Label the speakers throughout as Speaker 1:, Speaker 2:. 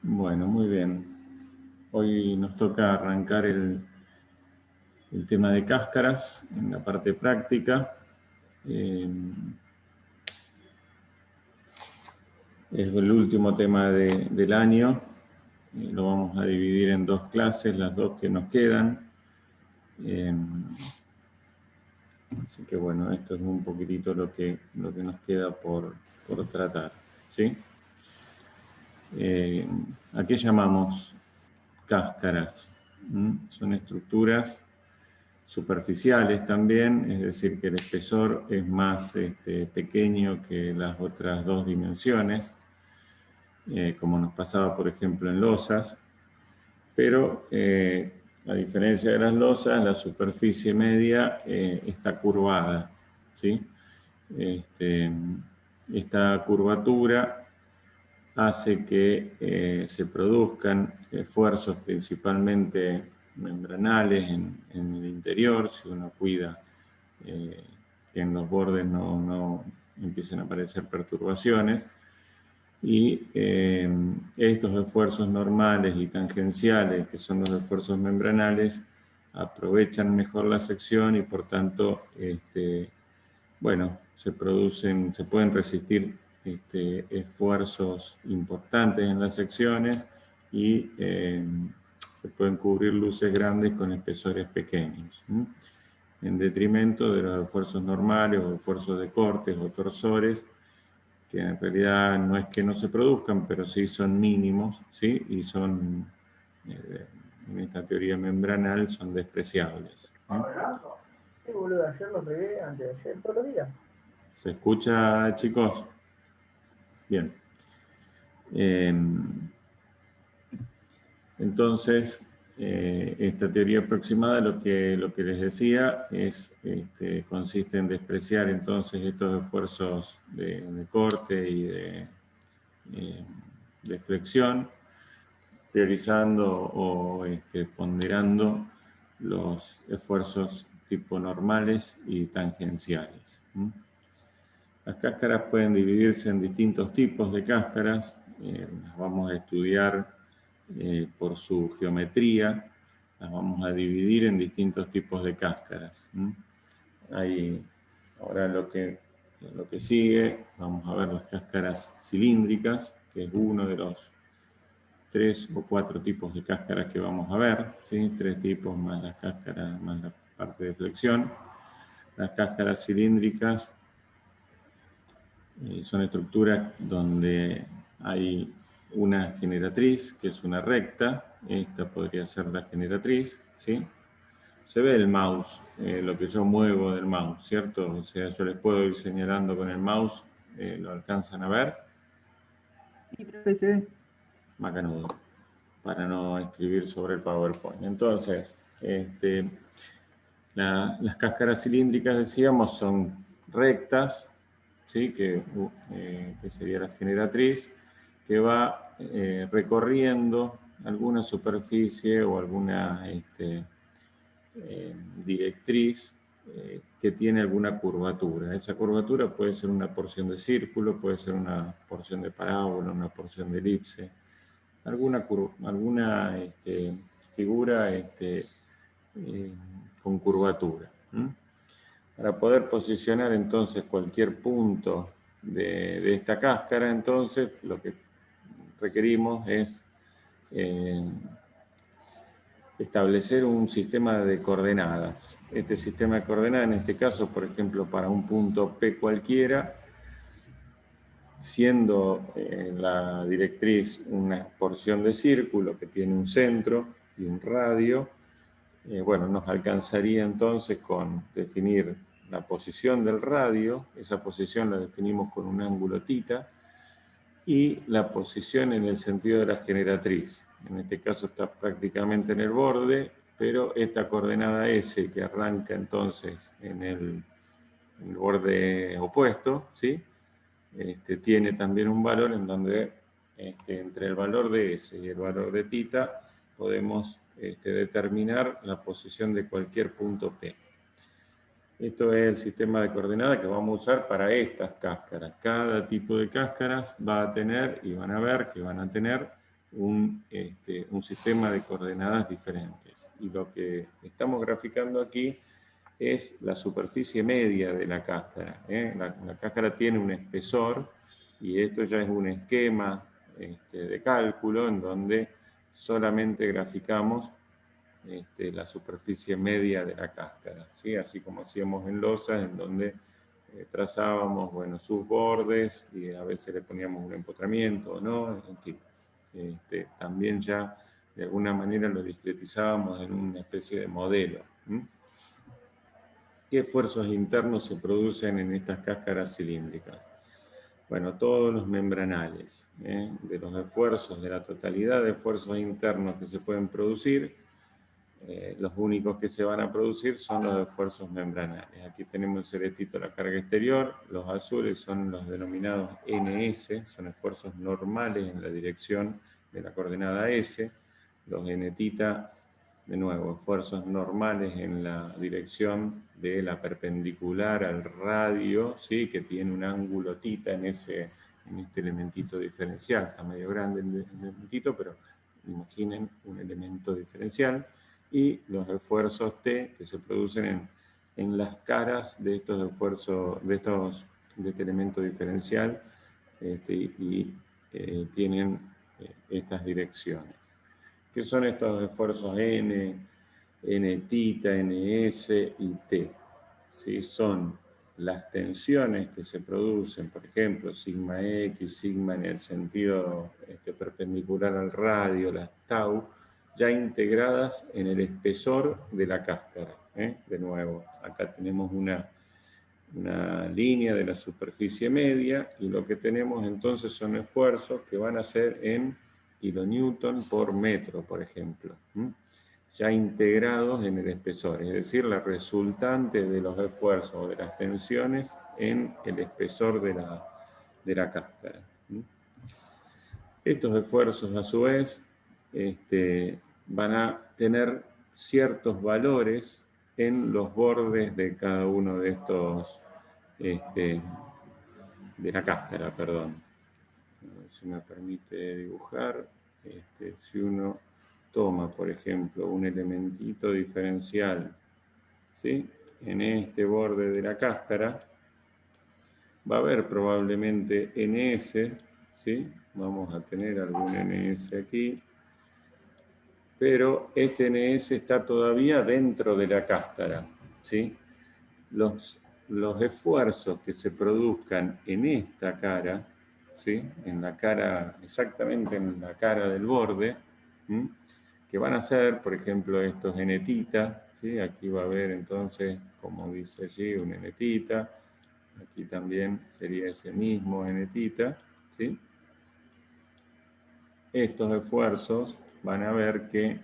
Speaker 1: Bueno, muy bien. Hoy nos toca arrancar el tema de cáscaras en la parte práctica. Es el último tema del año. Lo vamos a dividir en dos clases, las dos que nos quedan. Así que bueno, esto es un poquitito lo que nos queda por tratar, ¿sí? ¿A qué llamamos cáscaras? Son estructuras superficiales también, es decir, que el espesor es más pequeño que las otras dos dimensiones, como nos pasaba, por ejemplo, en losas, pero a diferencia de las losas, la superficie media está curvada, ¿sí? Esta curvatura hace que se produzcan esfuerzos principalmente membranales en el interior, si uno cuida que en los bordes no empiecen a aparecer perturbaciones, y estos esfuerzos normales y tangenciales, que son los esfuerzos membranales, aprovechan mejor la sección y por tanto bueno, se pueden resistir esfuerzos importantes en las secciones y se pueden cubrir luces grandes con espesores pequeños, en detrimento de los esfuerzos normales o esfuerzos de cortes o torsores, que en realidad no es que no se produzcan, pero sí son mínimos, ¿sí? Y son, en esta teoría membranal, son despreciables.
Speaker 2: Sí, boludo, ayer lo pegué, antes de ayer, todos los días.
Speaker 1: ¿Se escucha, chicos? Bien. Entonces, esta teoría aproximada lo que les decía consiste en despreciar entonces estos esfuerzos de corte y de flexión, priorizando o ponderando los esfuerzos tipo normales y tangenciales. Las cáscaras pueden dividirse en distintos tipos de cáscaras. Las vamos a estudiar por su geometría. Las vamos a dividir en distintos tipos de cáscaras. Ahora lo que sigue, vamos a ver las cáscaras cilíndricas, que es uno de los 3 o 4 tipos de cáscaras que vamos a ver, ¿sí? 3 tipos más las cáscaras, más la parte de flexión. Las cáscaras cilíndricas son estructuras donde hay una generatriz, que es una recta. Esta podría ser la generatriz, ¿sí? Se ve el mouse, lo que yo muevo del mouse, ¿cierto? O sea, yo les puedo ir señalando con el mouse, ¿lo alcanzan a ver?
Speaker 3: Sí, profe, se ve.
Speaker 1: Macanudo, para no escribir sobre el PowerPoint. Entonces, las cáscaras cilíndricas, decíamos, son rectas, ¿sí? Que sería la generatriz, que va recorriendo alguna superficie o alguna directriz que tiene alguna curvatura. Esa curvatura puede ser una porción de círculo, puede ser una porción de parábola, una porción de elipse, alguna figura con curvatura. Para poder posicionar entonces cualquier punto de esta cáscara, entonces lo que requerimos es establecer un sistema de coordenadas. Este sistema de coordenadas, en este caso, por ejemplo, para un punto P cualquiera, siendo la directriz una porción de círculo que tiene un centro y un radio, bueno, nos alcanzaría entonces con definir la posición del radio. Esa posición la definimos con un ángulo θ, y la posición en el sentido de la generatriz. En este caso está prácticamente en el borde, pero esta coordenada S, que arranca entonces en el borde opuesto, ¿sí? Tiene también un valor en donde entre el valor de S y el valor de θ podemos determinar la posición de cualquier punto P. Esto es el sistema de coordenadas que vamos a usar para estas cáscaras. Cada tipo de cáscaras va a tener, y van a ver que van a tener, un sistema de coordenadas diferentes. Y lo que estamos graficando aquí es la superficie media de la cáscara. La cáscara tiene un espesor y esto ya es un esquema de cálculo en donde solamente graficamos la superficie media de la cáscara, ¿sí? Así como hacíamos en losas, en donde trazábamos, bueno, sus bordes y a veces le poníamos un empotramiento, ¿no? En fin, también ya de alguna manera lo discretizábamos en una especie de modelo. ¿Qué esfuerzos internos se producen en estas cáscaras cilíndricas? Bueno, todos los membranales, de los esfuerzos, de la totalidad de esfuerzos internos que se pueden producir, los únicos que se van a producir son los esfuerzos membranales. Aquí tenemos el celestito, la carga exterior, los azules son los denominados NS, son esfuerzos normales en la dirección de la coordenada S, los Nθ, de nuevo, esfuerzos normales en la dirección de la perpendicular al radio, ¿sí? Que tiene un ángulo θ en este elementito diferencial. Está medio grande el elementito, pero imaginen un elemento diferencial. Y los esfuerzos T que se producen en las caras de estos esfuerzos, de este elemento diferencial, tienen estas direcciones. ¿Qué son estos esfuerzos N, Nθ, Ns y T? ¿Sí? Son las tensiones que se producen, por ejemplo, sigma X, sigma en el sentido perpendicular al radio, las tau, ya integradas en el espesor de la cáscara. De nuevo, acá tenemos una línea de la superficie media y lo que tenemos entonces son esfuerzos que van a ser en kilonewton por metro, por ejemplo, ya integrados en el espesor, es decir, la resultante de los esfuerzos o de las tensiones en el espesor de la cáscara. Estos esfuerzos, a su vez, van a tener ciertos valores en los bordes de cada uno de estos, de la cáscara, perdón. A ver si me permite dibujar. Si uno toma, por ejemplo, un elementito diferencial, ¿sí? En este borde de la cáscara, va a haber probablemente NS, ¿sí? Vamos a tener algún NS aquí, pero este NS está todavía dentro de la cáscara, ¿sí? Los esfuerzos que se produzcan en esta cara, ¿sí? En la cara, exactamente en la cara del borde, que van a ser, por ejemplo, estos Nθ, ¿sí? Aquí va a haber entonces, como dice allí, un Nθ, aquí también sería ese mismo Nθ, ¿sí? Estos esfuerzos van a ver que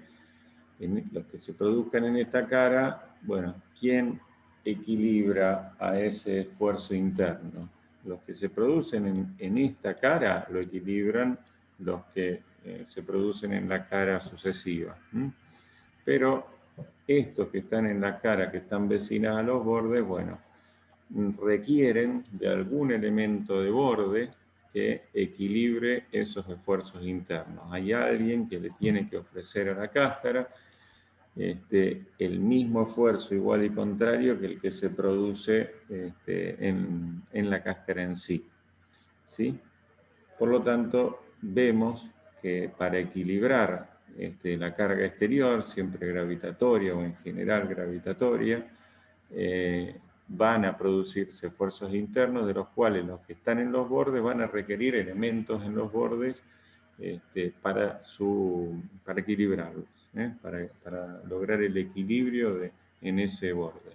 Speaker 1: los que se produzcan en esta cara, bueno, ¿quién equilibra a ese esfuerzo interno? Los que se producen en esta cara lo equilibran los que se producen en la cara sucesiva. Pero estos que están en la cara, que están vecinas a los bordes, bueno, requieren de algún elemento de borde que equilibre esos esfuerzos internos. Hay alguien que le tiene que ofrecer a la cáscara el mismo esfuerzo igual y contrario que el que se produce en la cáscara en sí. ¿Sí? Por lo tanto, vemos que para equilibrar la carga exterior, siempre gravitatoria o en general gravitatoria, van a producirse esfuerzos internos, de los cuales los que están en los bordes van a requerir elementos en los bordes para equilibrarlos, para lograr el equilibrio en ese borde.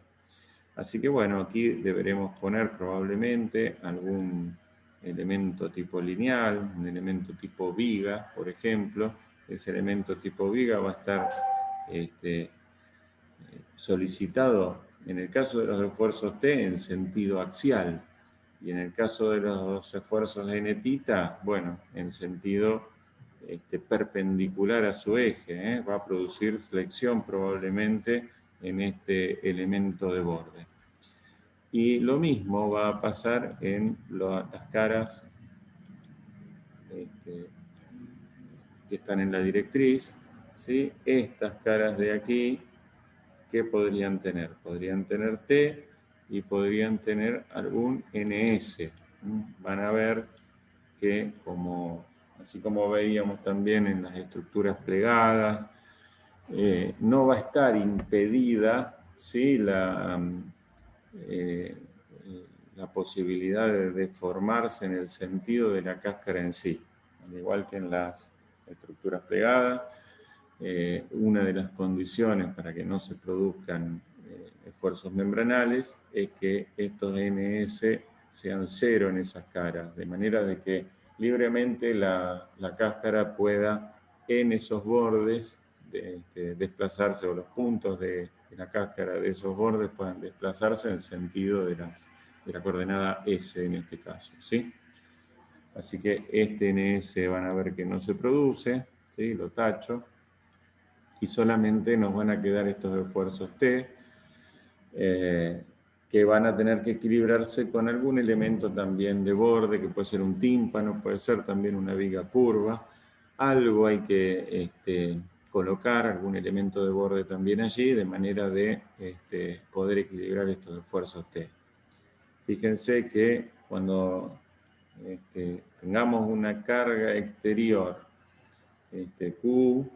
Speaker 1: Así que bueno, aquí deberemos poner probablemente algún elemento tipo lineal, un elemento tipo viga, por ejemplo. Ese elemento tipo viga va a estar solicitado en el caso de los esfuerzos T en sentido axial y en el caso de los esfuerzos Nθ, bueno, en sentido perpendicular a su eje, va a producir flexión probablemente en este elemento de borde. Y lo mismo va a pasar en las caras que están en la directriz, ¿sí? Estas caras de aquí, ¿qué podrían tener? Podrían tener T y podrían tener algún NS. Van a ver que, así como veíamos también en las estructuras plegadas, no va a estar impedida, ¿sí? la posibilidad de deformarse en el sentido de la cáscara en sí. Al igual que en las estructuras plegadas, una de las condiciones para que no se produzcan esfuerzos membranales es que estos NS sean cero en esas caras, de manera de que libremente la cáscara pueda en esos bordes desplazarse, o los puntos de la cáscara de esos bordes puedan desplazarse en el sentido de la coordenada S en este caso, ¿sí? Así que este NS van a ver que no se produce, ¿sí? Lo tacho, y solamente nos van a quedar estos esfuerzos T, que van a tener que equilibrarse con algún elemento también de borde, que puede ser un tímpano, puede ser también una viga curva. Algo hay que colocar, algún elemento de borde también allí, de manera de poder equilibrar estos esfuerzos T. Fíjense que cuando tengamos una carga exterior Q,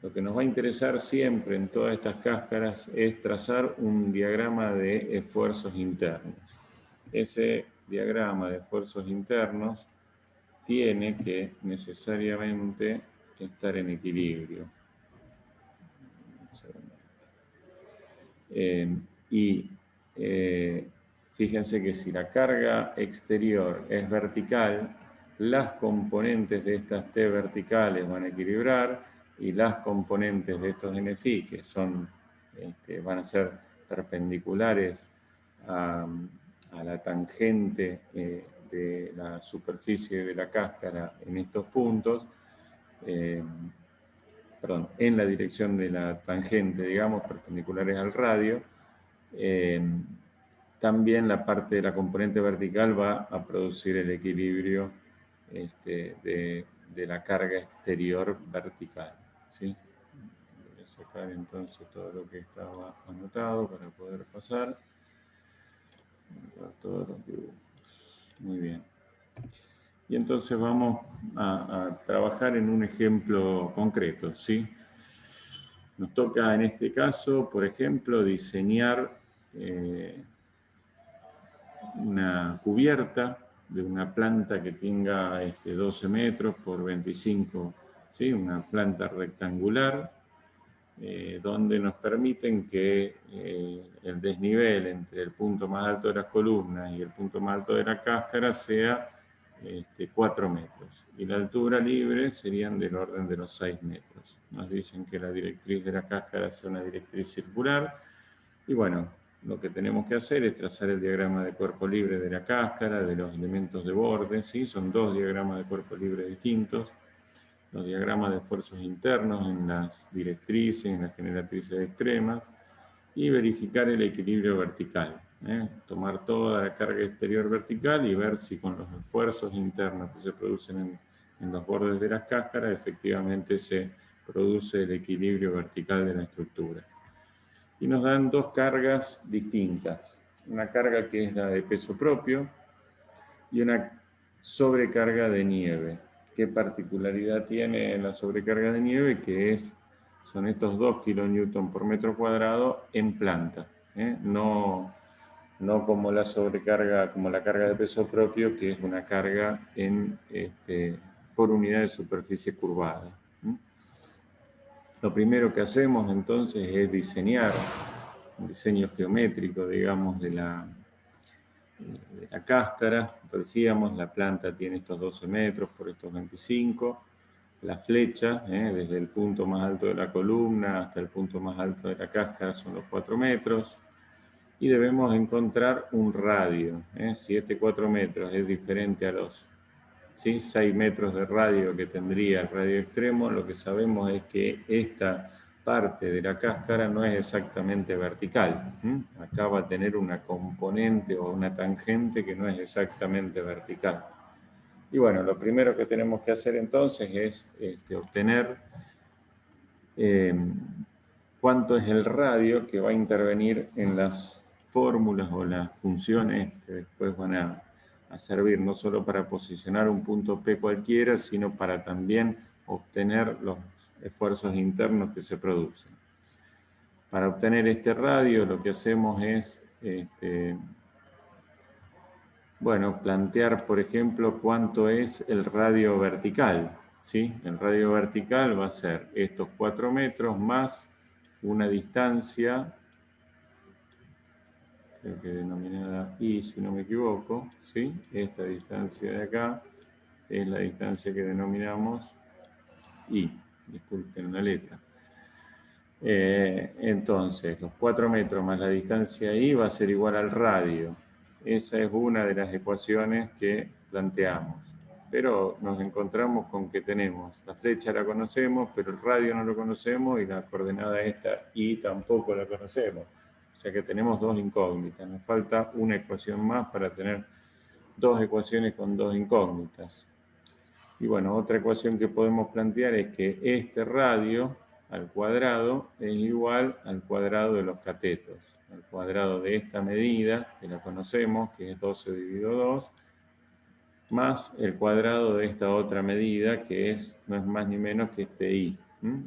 Speaker 1: lo que nos va a interesar siempre en todas estas cáscaras es trazar un diagrama de esfuerzos internos. Ese diagrama de esfuerzos internos tiene que necesariamente estar en equilibrio. Fíjense que si la carga exterior es vertical, las componentes de estas T verticales van a equilibrar y las componentes de estos NFI, que van a ser perpendiculares a la tangente de la superficie de la cáscara en estos puntos, en la dirección de la tangente, digamos, perpendiculares al radio, también la parte de la componente vertical va a producir el equilibrio de la carga exterior vertical, ¿sí? Voy a sacar entonces todo lo que estaba anotado para poder pasar. Todos los dibujos. Muy bien. Y entonces vamos a trabajar en un ejemplo concreto, ¿sí? Nos toca en este caso, por ejemplo, diseñar una cubierta de una planta que tenga 12 metros por 25, ¿sí? Una planta rectangular, donde nos permiten que el desnivel entre el punto más alto de las columnas y el punto más alto de la cáscara sea 4 metros. Y la altura libre serían del orden de los 6 metros. Nos dicen que la directriz de la cáscara sea una directriz circular. Y bueno, lo que tenemos que hacer es trazar el diagrama de cuerpo libre de la cáscara, de los elementos de borde, ¿sí? Son dos diagramas de cuerpo libre distintos. Los diagramas de esfuerzos internos en las directrices, en las generatrices extremas, y verificar el equilibrio vertical. Tomar toda la carga exterior vertical y ver si con los esfuerzos internos que se producen en los bordes de las cáscaras efectivamente se produce el equilibrio vertical de la estructura. Y nos dan dos cargas distintas. Una carga que es la de peso propio y una sobrecarga de nieve. ¿Qué particularidad tiene la sobrecarga de nieve? Que son estos 2 kN por metro cuadrado en planta. No como la sobrecarga, como la carga de peso propio, que es una carga por unidad de superficie curvada. Lo primero que hacemos entonces es diseñar un diseño geométrico, digamos, de la cáscara. Decíamos, la planta tiene estos 12 metros por estos 25. La flecha, desde el punto más alto de la columna hasta el punto más alto de la cáscara son los 4 metros. Y debemos encontrar un radio. Si este 4 metros es diferente a los 6 metros de radio que tendría el radio extremo, lo que sabemos es que esta parte de la cáscara no es exactamente vertical. Acá va a tener una componente o una tangente que no es exactamente vertical. Y bueno, lo primero que tenemos que hacer entonces es obtener cuánto es el radio que va a intervenir en las fórmulas o las funciones que después van a servir no solo para posicionar un punto P cualquiera, sino para también obtener los esfuerzos internos que se producen. Para obtener este radio lo que hacemos es bueno, plantear, por ejemplo, cuánto es el radio vertical, ¿sí? El radio vertical va a ser estos 4 metros más una distancia, creo que denominada I, si no me equivoco, ¿sí? Esta distancia de acá es la distancia que denominamos I, disculpen la letra. Entonces, los 4 metros más la distancia I va a ser igual al radio. Esa es una de las ecuaciones que planteamos. Pero nos encontramos con que tenemos, la flecha la conocemos, pero el radio no lo conocemos y la coordenada esta I tampoco la conocemos. O sea que tenemos dos incógnitas. Nos falta una ecuación más para tener dos ecuaciones con dos incógnitas. Y bueno, otra ecuación que podemos plantear es que este radio al cuadrado es igual al cuadrado de los catetos. Al cuadrado de esta medida, que la conocemos, que es 12 dividido 2, más el cuadrado de esta otra medida, que no es más ni menos que este I.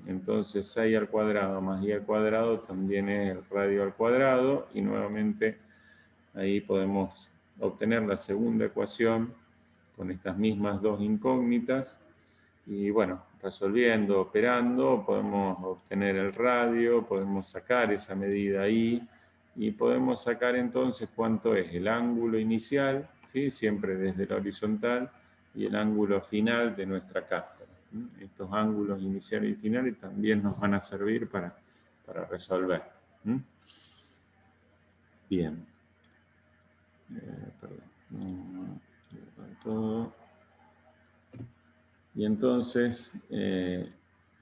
Speaker 1: Entonces 6 al cuadrado más I al cuadrado también es el radio al cuadrado, y nuevamente ahí podemos obtener la segunda ecuación con estas mismas dos incógnitas. Y bueno, resolviendo, operando, podemos obtener el radio, podemos sacar esa medida ahí y podemos sacar entonces cuánto es el ángulo inicial, ¿sí? Siempre desde la horizontal, y el ángulo final de nuestra cáscara. Estos ángulos iniciales y finales también nos van a servir para resolver. Bien. Perdón. Todo. Y entonces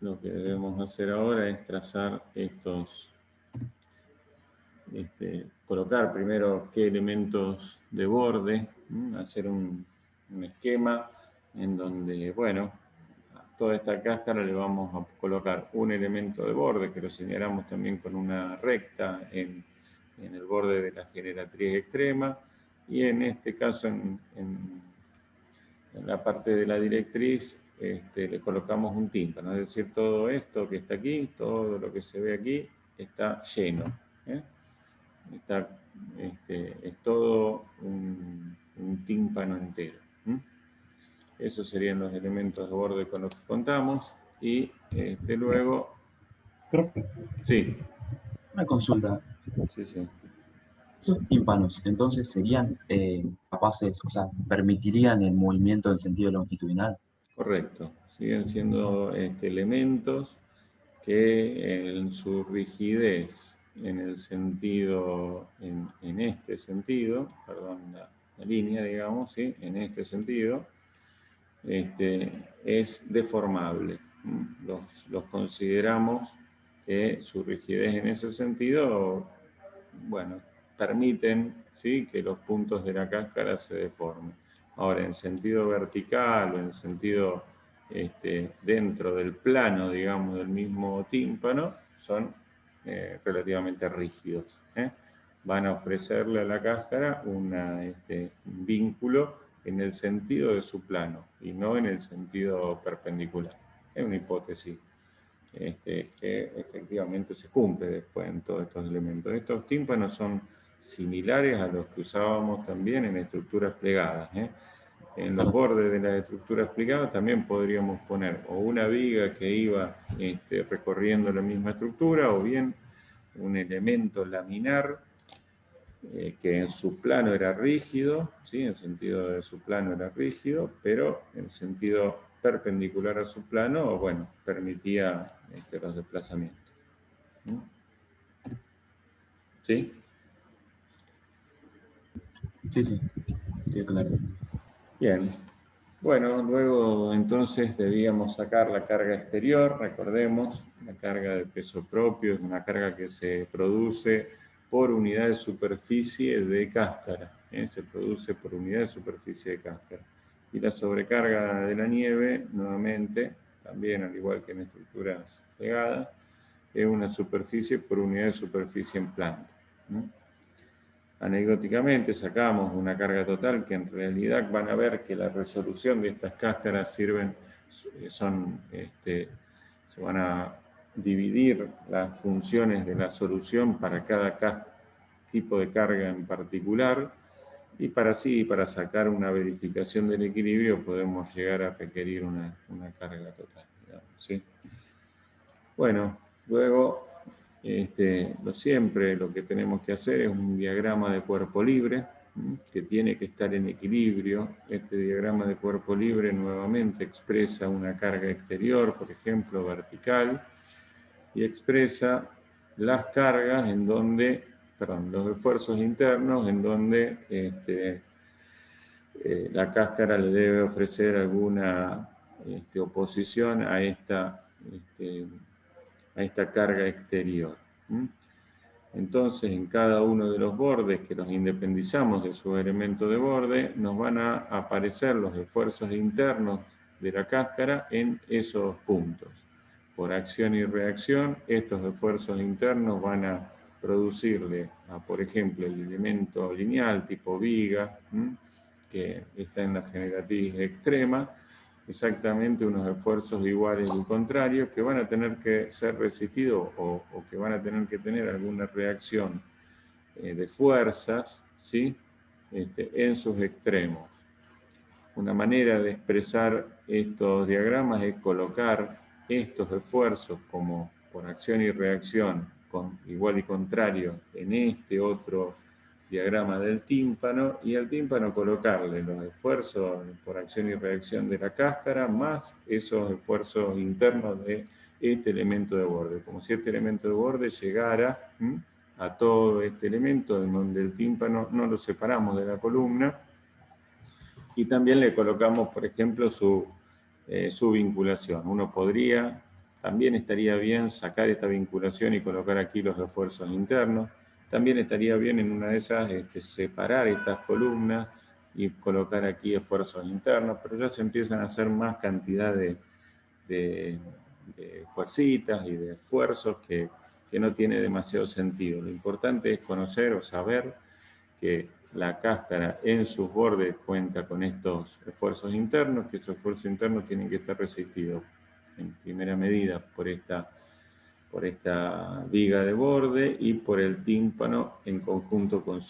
Speaker 1: lo que debemos hacer ahora es trazar estos, colocar primero qué elementos de borde, hacer un esquema en donde, bueno, a toda esta cáscara le vamos a colocar un elemento de borde que lo señalamos también con una recta en el borde de la generatriz extrema, y en este caso en la parte de la directriz le colocamos un tímpano, es decir, todo esto que está aquí, todo lo que se ve aquí, está lleno. Es todo un tímpano entero. Esos serían los elementos de borde con los que contamos, y luego...
Speaker 4: Profe,
Speaker 1: Sí.
Speaker 4: una consulta.
Speaker 1: Sí, sí.
Speaker 4: ¿Esos tímpanos entonces serían capaces, o sea, permitirían el movimiento en sentido longitudinal?
Speaker 1: Correcto. Siguen siendo elementos que en su rigidez, en el sentido, en este sentido, perdón, la línea, digamos, ¿sí? En este sentido, es deformable. Los consideramos que su rigidez en ese sentido, bueno, permiten, ¿sí? Que los puntos de la cáscara se deformen. Ahora, en sentido vertical o en sentido dentro del plano, digamos, del mismo tímpano, son relativamente rígidos. Van a ofrecerle a la cáscara un vínculo en el sentido de su plano y no en el sentido perpendicular. Es una hipótesis que efectivamente se cumple después en todos estos elementos. Estos tímpanos son similares a los que usábamos también en estructuras plegadas. En los bordes de las estructuras plegadas también podríamos poner o una viga que iba recorriendo la misma estructura, o bien un elemento laminar que en su plano era rígido, ¿sí? En sentido de su plano era rígido, pero en sentido perpendicular a su plano, bueno, permitía los desplazamientos. ¿Sí?
Speaker 4: Sí, sí, quedó claro.
Speaker 1: Bien. Bueno, luego entonces debíamos sacar la carga exterior. Recordemos, la carga de peso propio es una carga que se produce por unidad de superficie de cáscara. Se produce por unidad de superficie de cáscara. Y la sobrecarga de la nieve, nuevamente, también al igual que en estructuras pegadas, es una superficie por unidad de superficie en planta. Anecdóticamente sacamos una carga total que en realidad van a ver que la resolución de estas cáscaras se van a dividir las funciones de la solución para cada tipo de carga en particular, y para sacar una verificación del equilibrio podemos llegar a requerir una carga total, digamos, ¿sí? Bueno, luego siempre lo que tenemos que hacer es un diagrama de cuerpo libre, que tiene que estar en equilibrio. Este diagrama de cuerpo libre nuevamente expresa una carga exterior, por ejemplo, vertical, y expresa las cargas en donde, los esfuerzos internos en donde la cáscara le debe ofrecer alguna oposición a esta carga exterior. Entonces, en cada uno de los bordes que los independizamos de su elemento de borde, nos van a aparecer los esfuerzos internos de la cáscara en esos puntos. Por acción y reacción, estos esfuerzos internos van a producirle por ejemplo, el elemento lineal tipo viga, que está en la generatriz extrema, exactamente unos esfuerzos iguales y contrarios que van a tener que ser resistidos o que van a tener que tener alguna reacción de fuerzas, ¿sí? En sus extremos. Una manera de expresar estos diagramas es colocar estos esfuerzos como por acción y reacción con igual y contrario en este otro diagrama del tímpano, y al tímpano colocarle los esfuerzos por acción y reacción de la cáscara más esos esfuerzos internos de este elemento de borde, como si este elemento de borde llegara a todo este elemento en donde el tímpano no lo separamos de la columna, y también le colocamos, por ejemplo, su vinculación. Uno podría, también estaría bien sacar esta vinculación y colocar aquí los esfuerzos internos. También estaría bien en una de esas separar estas columnas y colocar aquí esfuerzos internos, pero ya se empiezan a hacer más cantidad de fuercitas y de esfuerzos que no tiene demasiado sentido. Lo importante es conocer o saber que la cáscara en sus bordes cuenta con estos esfuerzos internos, que esos esfuerzos internos tienen que estar resistidos en primera medida por esta viga de borde y por el tímpano en conjunto con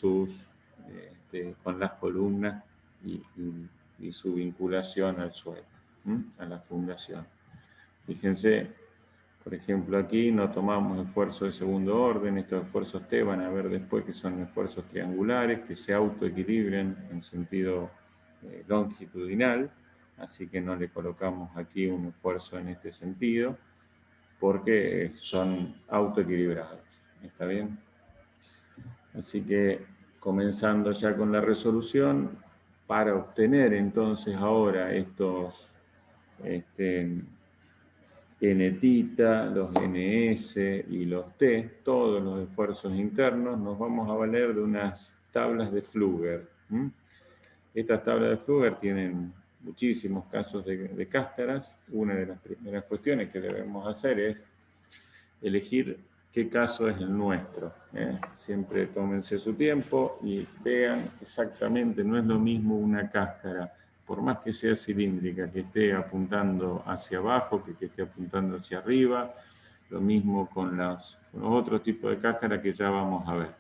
Speaker 1: con las columnas y su vinculación al suelo, a la fundación. Fíjense, por ejemplo, aquí no tomamos esfuerzos de segundo orden. Estos esfuerzos T van a ver después que son esfuerzos triangulares que se autoequilibran en sentido longitudinal, así que no le colocamos aquí un esfuerzo en este sentido, porque son autoequilibrados. ¿Está bien? Así que, comenzando ya con la resolución, para obtener entonces ahora estos N-tita, los NS y los T, todos los esfuerzos internos, nos vamos a valer de unas tablas de Pflüger. Estas tablas de Pflüger tienen muchísimos casos de cáscaras. Una de las primeras cuestiones que debemos hacer es elegir qué caso es el nuestro. Siempre tómense su tiempo y vean exactamente, no es lo mismo una cáscara, por más que sea cilíndrica, que esté apuntando hacia abajo, que esté apuntando hacia arriba, lo mismo con los otros tipos de cáscara que ya vamos a ver.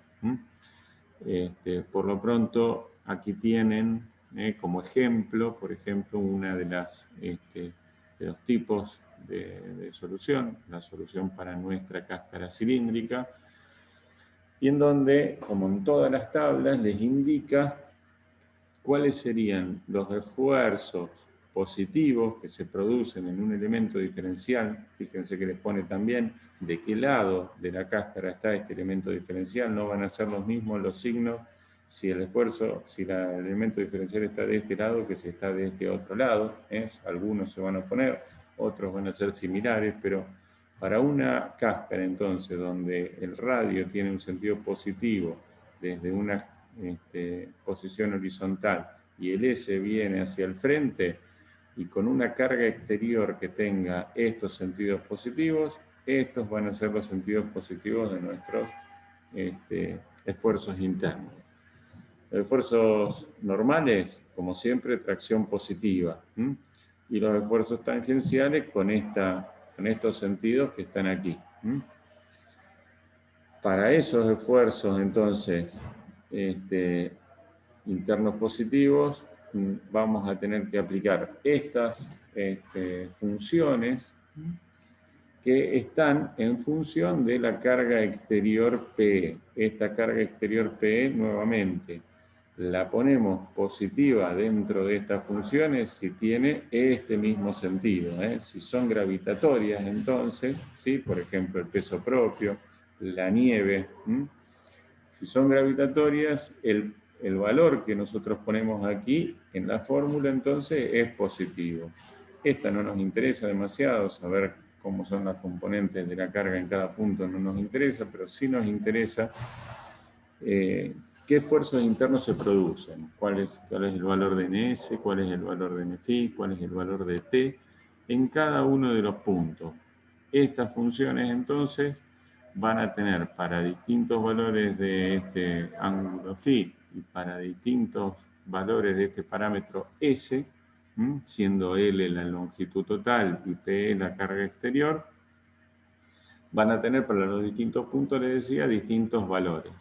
Speaker 1: Por lo pronto, aquí tienen como ejemplo, por ejemplo, una de los tipos de solución, la solución para nuestra cáscara cilíndrica, y en donde, como en todas las tablas, les indica cuáles serían los esfuerzos positivos que se producen en un elemento diferencial. Fíjense que les pone también de qué lado de la cáscara está este elemento diferencial. No van a ser los mismos los signos si el elemento diferencial está de este lado que si está de este otro lado. Algunos se van a poner, otros van a ser similares, pero para una cáscara entonces donde el radio tiene un sentido positivo desde una posición horizontal y el S viene hacia el frente, y con una carga exterior que tenga estos sentidos positivos, estos van a ser los sentidos positivos de nuestros esfuerzos internos. Los esfuerzos normales, como siempre, tracción positiva. Y los esfuerzos tangenciales con estos sentidos que están aquí. Para esos esfuerzos, entonces, internos positivos, vamos a tener que aplicar estas funciones que están en función de la carga exterior P. Esta carga exterior P, nuevamente, la ponemos positiva dentro de estas funciones si tiene este mismo sentido. Si son gravitatorias, entonces, ¿sí? Por ejemplo, el peso propio, la nieve. Si son gravitatorias, el valor que nosotros ponemos aquí en la fórmula, entonces, es positivo. Esta no nos interesa demasiado, saber cómo son las componentes de la carga en cada punto no nos interesa, pero sí nos interesa qué esfuerzos internos se producen, cuál es el valor de NS, cuál es el valor de NFI, cuál es el valor de T en cada uno de los puntos. Estas funciones, entonces, van a tener para distintos valores de este ángulo φ y para distintos valores de este parámetro S, siendo L la longitud total y P la carga exterior, van a tener para los distintos puntos, les decía, distintos valores.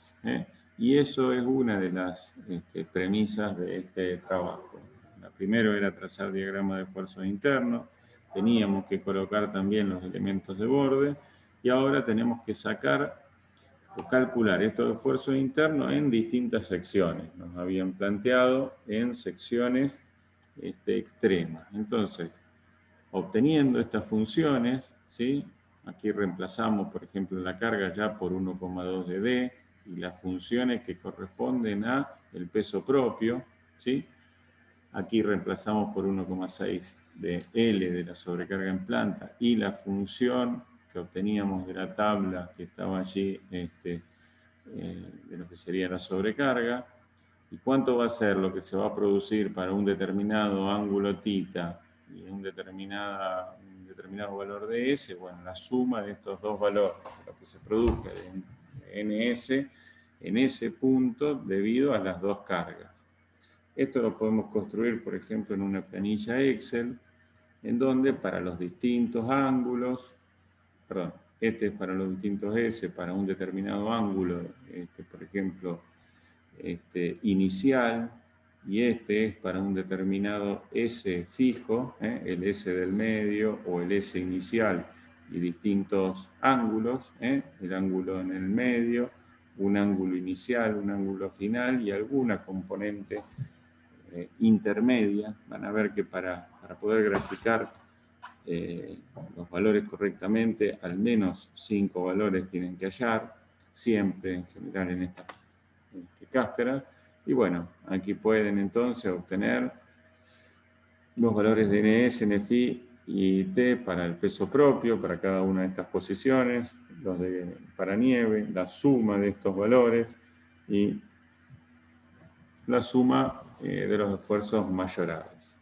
Speaker 1: Y eso es una de las premisas de este trabajo. La primera era trazar diagrama de esfuerzos internos, teníamos que colocar también los elementos de borde, y ahora tenemos que sacar o calcular estos esfuerzos internos en distintas secciones. Nos habían planteado en secciones extremas. Entonces, obteniendo estas funciones, ¿sí? Aquí reemplazamos, por ejemplo, la carga ya por 1,2 de D y las funciones que corresponden a el peso propio, ¿sí? Aquí reemplazamos por 1,6 de L de la sobrecarga en planta y la función que obteníamos de la tabla que estaba allí de lo que sería la sobrecarga. ¿Y cuánto va a ser lo que se va a producir para un determinado ángulo θ y un determinado valor de S? Bueno, la suma de estos dos valores, lo que se produzca de NS en ese punto debido a las dos cargas. Esto lo podemos construir, por ejemplo, en una planilla Excel, en donde para los distintos ángulos, perdón, este es para los distintos S, para un determinado ángulo, por ejemplo, inicial, y este es para un determinado S fijo, el S del medio o el S inicial, y distintos ángulos, el ángulo en el medio, un ángulo inicial, un ángulo final y alguna componente intermedia. Van a ver que para poder graficar los valores correctamente, al menos 5 valores tienen que hallar, siempre en general en esta cáscara. Y bueno, aquí pueden entonces obtener los valores de NS, NFI y T para el peso propio, para cada una de estas posiciones, para nieve, la suma de estos valores y la suma de los esfuerzos mayorados.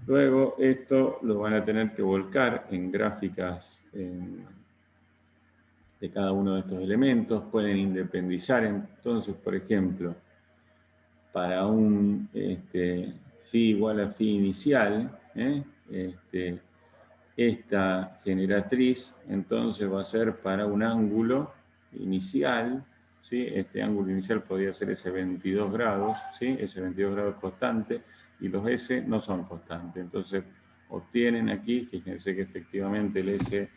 Speaker 1: Luego esto lo van a tener que volcar en gráficas de cada uno de estos elementos. Pueden independizar entonces, por ejemplo, para un phi igual a phi inicial, esta generatriz entonces va a ser para un ángulo inicial, ¿sí? Este ángulo inicial podría ser ese 22 grados, ¿sí? Ese 22 grados constante, y los S no son constantes. Entonces obtienen aquí, fíjense que efectivamente el S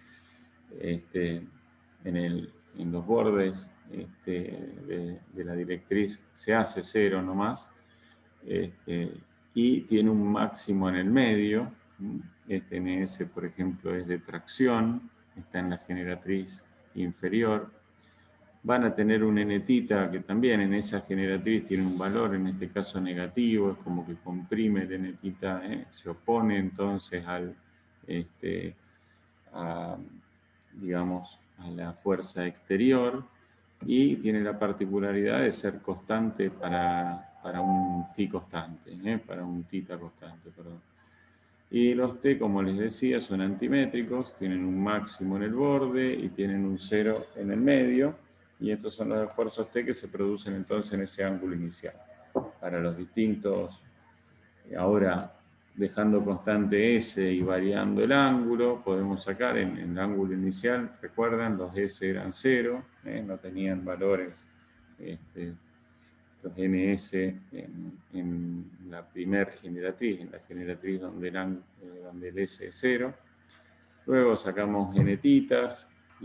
Speaker 1: en los bordes de la directriz se hace 0 nomás, y tiene un máximo en el medio. Este NS, por ejemplo, es de tracción, está en la generatriz inferior. Van a tener un Nθ que también en esa generatriz tiene un valor, en este caso negativo, es como que comprime el Nθ, se opone entonces digamos, a la fuerza exterior, y tiene la particularidad de ser constante para para un phi constante, para un θ constante, perdón. Y los T, como les decía, son antimétricos, tienen un máximo en el borde y tienen un cero en el medio, y estos son los esfuerzos T que se producen entonces en ese ángulo inicial. Para los distintos, ahora dejando constante S y variando el ángulo, podemos sacar en el ángulo inicial, recuerdan, los S eran 0, no tenían valores, los NS en la primer generatriz, en la generatriz donde el S es 0. Luego sacamos Nθ y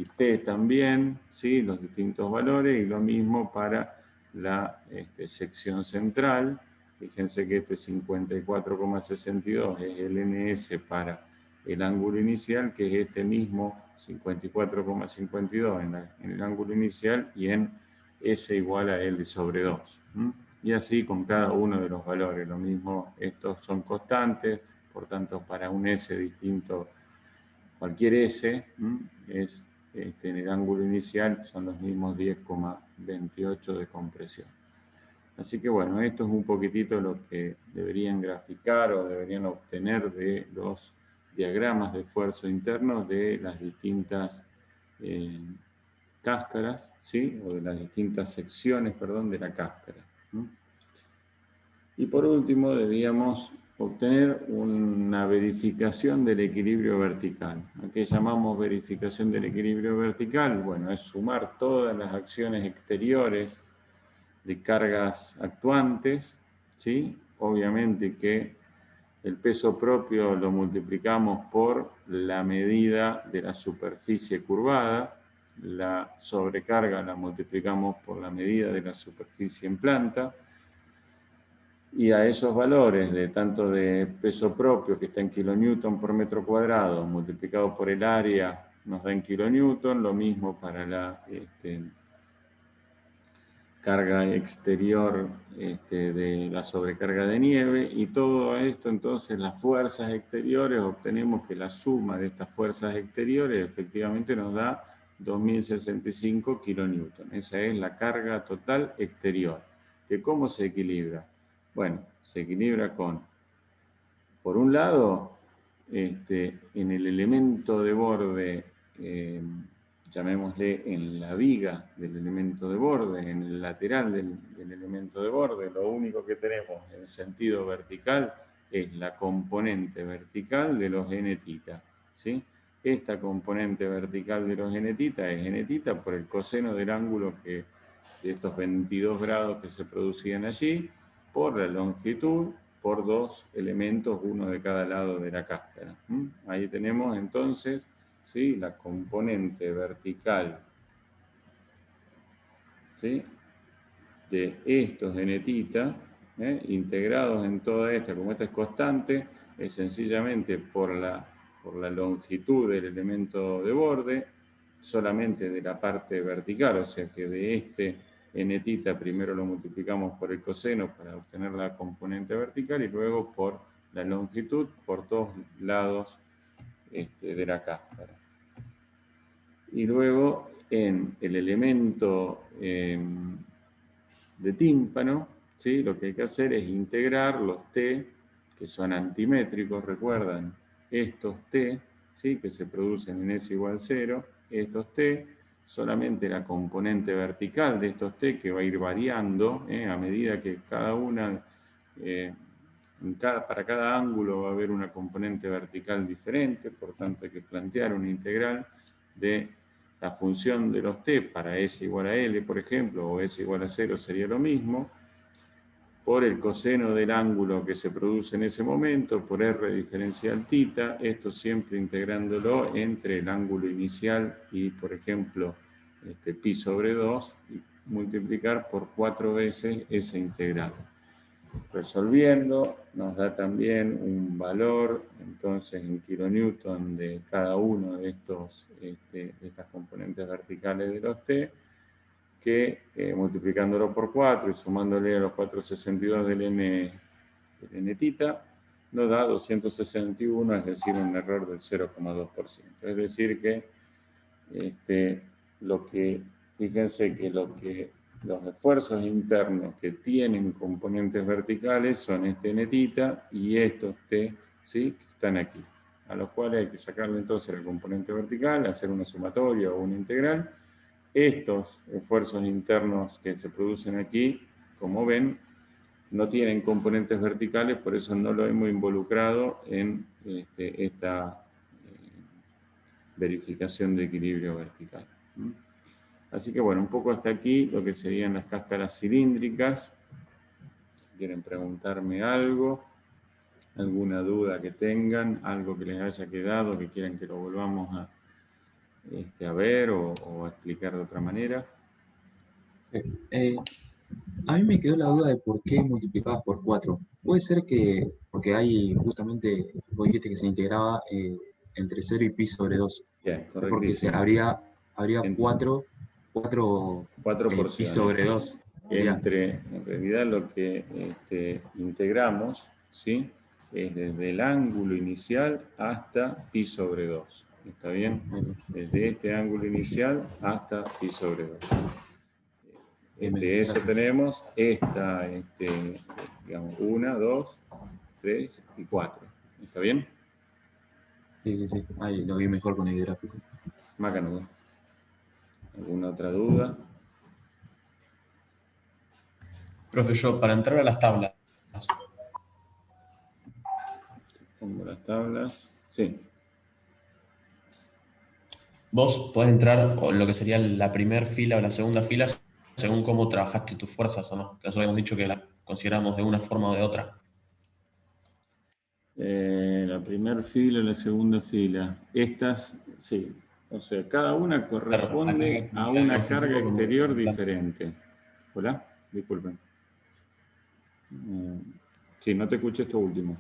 Speaker 1: T también, ¿sí? Los distintos valores, y lo mismo para la sección central. Fíjense que este 54,62 es el NS para el ángulo inicial, que es este mismo 54,52 en el ángulo inicial y en S igual a L sobre 2. Y así con cada uno de los valores. Lo mismo, estos son constantes, por tanto para un S distinto, cualquier S es en el ángulo inicial son los mismos 10,28 de compresión. Así que bueno, esto es un poquitito lo que deberían graficar o deberían obtener de los diagramas de esfuerzo internos de las distintas cáscaras, ¿sí? O de las distintas secciones, perdón, de la cáscara. Y por último, debíamos obtener una verificación del equilibrio vertical. ¿A qué llamamos verificación del equilibrio vertical? Bueno, es sumar todas las acciones exteriores de cargas actuantes, ¿sí? Obviamente que el peso propio lo multiplicamos por la medida de la superficie curvada, la sobrecarga la multiplicamos por la medida de la superficie en planta, y a esos valores de tanto de peso propio, que está en kilonewton por metro cuadrado, multiplicado por el área, nos da en kilonewton, lo mismo para la carga exterior de la sobrecarga de nieve, y todo esto entonces las fuerzas exteriores, obtenemos que la suma de estas fuerzas exteriores efectivamente nos da 2065 kilonewton. Esa es la carga total exterior. ¿Que cómo se equilibra? Bueno, se equilibra con, por un lado, en el elemento de borde, llamémosle en la viga del elemento de borde, en el lateral del elemento de borde, lo único que tenemos en sentido vertical es la componente vertical de los nθ, ¿sí? Esta componente vertical de los nθ es nθ por el coseno del ángulo de estos 22 grados que se producían allí, por la longitud, por dos elementos, uno de cada lado de la cáscara. Ahí tenemos entonces, ¿sí?, la componente vertical, ¿sí?, de estos nθ, integrados en toda esta, como esta es constante, es sencillamente por la longitud del elemento de borde, solamente de la parte vertical, o sea que de este nθ primero lo multiplicamos por el coseno para obtener la componente vertical y luego por la longitud por todos lados de la cáscara. Y luego en el elemento de tímpano, ¿sí?, lo que hay que hacer es integrar los T, que son antimétricos, recuerdan, estos T, ¿sí?, que se producen en S igual 0, estos T, solamente la componente vertical de estos T, que va a ir variando a medida que cada una, para cada ángulo va a haber una componente vertical diferente, por tanto hay que plantear una integral de la función de los T para S igual a L, por ejemplo, o S igual a 0 sería lo mismo, por el coseno del ángulo que se produce en ese momento, por R diferencial θ, esto siempre integrándolo entre el ángulo inicial y, por ejemplo, pi sobre 2, y multiplicar por 4 veces esa integral. Resolviendo, nos da también un valor, entonces, en kilonewton de cada uno de estas componentes verticales de los T, que multiplicándolo por 4 y sumándole a los 462 del nθ, nos da 261, es decir, un error del 0,2%. Es decir que, fíjense que lo que los esfuerzos internos que tienen componentes verticales son este netita y estos T, ¿sí? Que están aquí, a los cuales hay que sacarle entonces el componente vertical, hacer una sumatoria o una integral. Estos esfuerzos internos que se producen aquí, como ven, no tienen componentes verticales, por eso no lo hemos involucrado en esta verificación de equilibrio vertical. Así que bueno, un poco hasta aquí lo que serían las cáscaras cilíndricas. Si quieren preguntarme algo, alguna duda que tengan, algo que les haya quedado, que quieran que lo volvamos a ver o a explicar de otra manera.
Speaker 4: A mí me quedó la duda de por qué multiplicabas por 4. Puede ser que, porque hay justamente, vos dijiste que se integraba entre 0 y pi sobre 2.
Speaker 1: Bien,
Speaker 4: Es porque
Speaker 1: correctísimo.
Speaker 4: habría
Speaker 1: En
Speaker 4: 4 pi
Speaker 1: porciones.
Speaker 4: sobre 2.
Speaker 1: En realidad lo que integramos, ¿sí? Es desde el ángulo inicial hasta pi sobre 2. ¿Está bien? Desde este ángulo inicial hasta pi sobre 2. De eso
Speaker 4: Gracias.
Speaker 1: tenemos esta, digamos, 1, 2, 3 y 4. ¿Está bien?
Speaker 4: Sí. Ahí lo vi mejor con el gráfico.
Speaker 1: Macanudo. ¿Alguna otra duda?
Speaker 5: Profe, yo para entrar a las tablas,
Speaker 1: Pongo las tablas. Sí.
Speaker 5: vos podés entrar en lo que sería la primera fila o la segunda fila según cómo trabajaste tus fuerzas o no. Que nosotros habíamos dicho que las consideramos de una forma o de otra.
Speaker 1: La primera fila y la segunda fila. Estas, sí. O sea, cada una corresponde a una carga exterior diferente. ¿Hola? Disculpen. Sí, no te escuché esto último.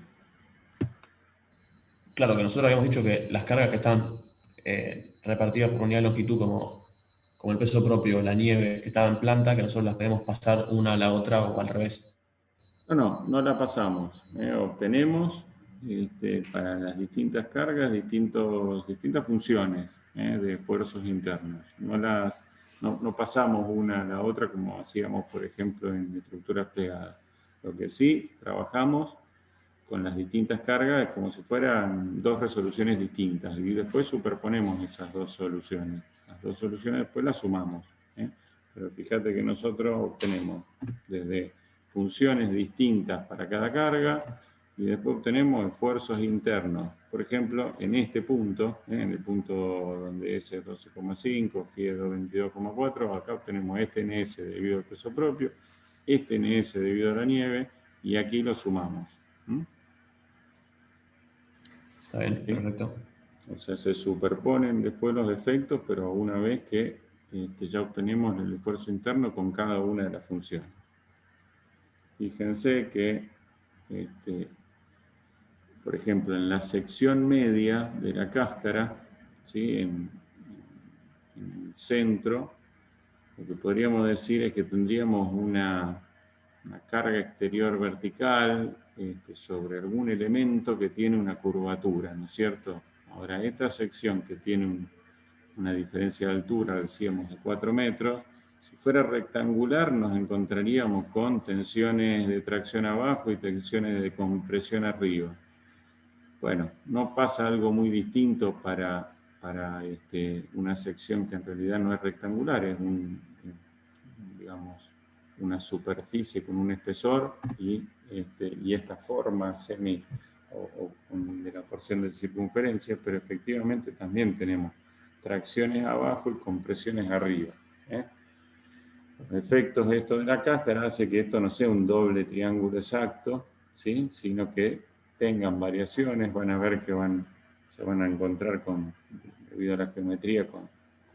Speaker 5: Claro, que nosotros habíamos dicho que las cargas que están repartidas por unidad de longitud como el peso propio, la nieve que estaba en planta, que nosotros las podemos pasar una a la otra o al revés.
Speaker 1: No la pasamos. Obtenemos para las distintas cargas distintas funciones de esfuerzos internos. No pasamos una a la otra como hacíamos, por ejemplo, en estructuras plegadas. Lo que sí trabajamos con las distintas cargas como si fueran dos resoluciones distintas y después superponemos esas dos soluciones. Las dos soluciones después las sumamos. Pero fíjate que nosotros obtenemos desde funciones distintas para cada carga y después obtenemos esfuerzos internos. Por ejemplo, en este punto, en el punto donde S es 12,5, Φ es 22,4, acá obtenemos este NS debido al peso propio, este NS debido a la nieve y aquí lo sumamos.
Speaker 5: Está bien,
Speaker 1: ¿Sí?
Speaker 5: perfecto.
Speaker 1: O sea, se superponen después los efectos, pero una vez que ya obtenemos el esfuerzo interno con cada una de las funciones. Fíjense que, por ejemplo, en la sección media de la cáscara, ¿sí? en el centro, lo que podríamos decir es que tendríamos una carga exterior vertical sobre algún elemento que tiene una curvatura, ¿no es cierto? Ahora, esta sección que tiene una diferencia de altura, decíamos, de 4 metros, si fuera rectangular nos encontraríamos con tensiones de tracción abajo y tensiones de compresión arriba. Bueno, no pasa algo muy distinto para una sección que en realidad no es rectangular, es digamos, una superficie con un espesor y esta forma semi o de la porción de circunferencia, pero efectivamente también tenemos tracciones abajo y compresiones arriba. Los efectos de esto de la cáscara hace que esto no sea un doble triángulo exacto, ¿sí? Sino que tengan variaciones, van a ver que se van a encontrar debido a la geometría, con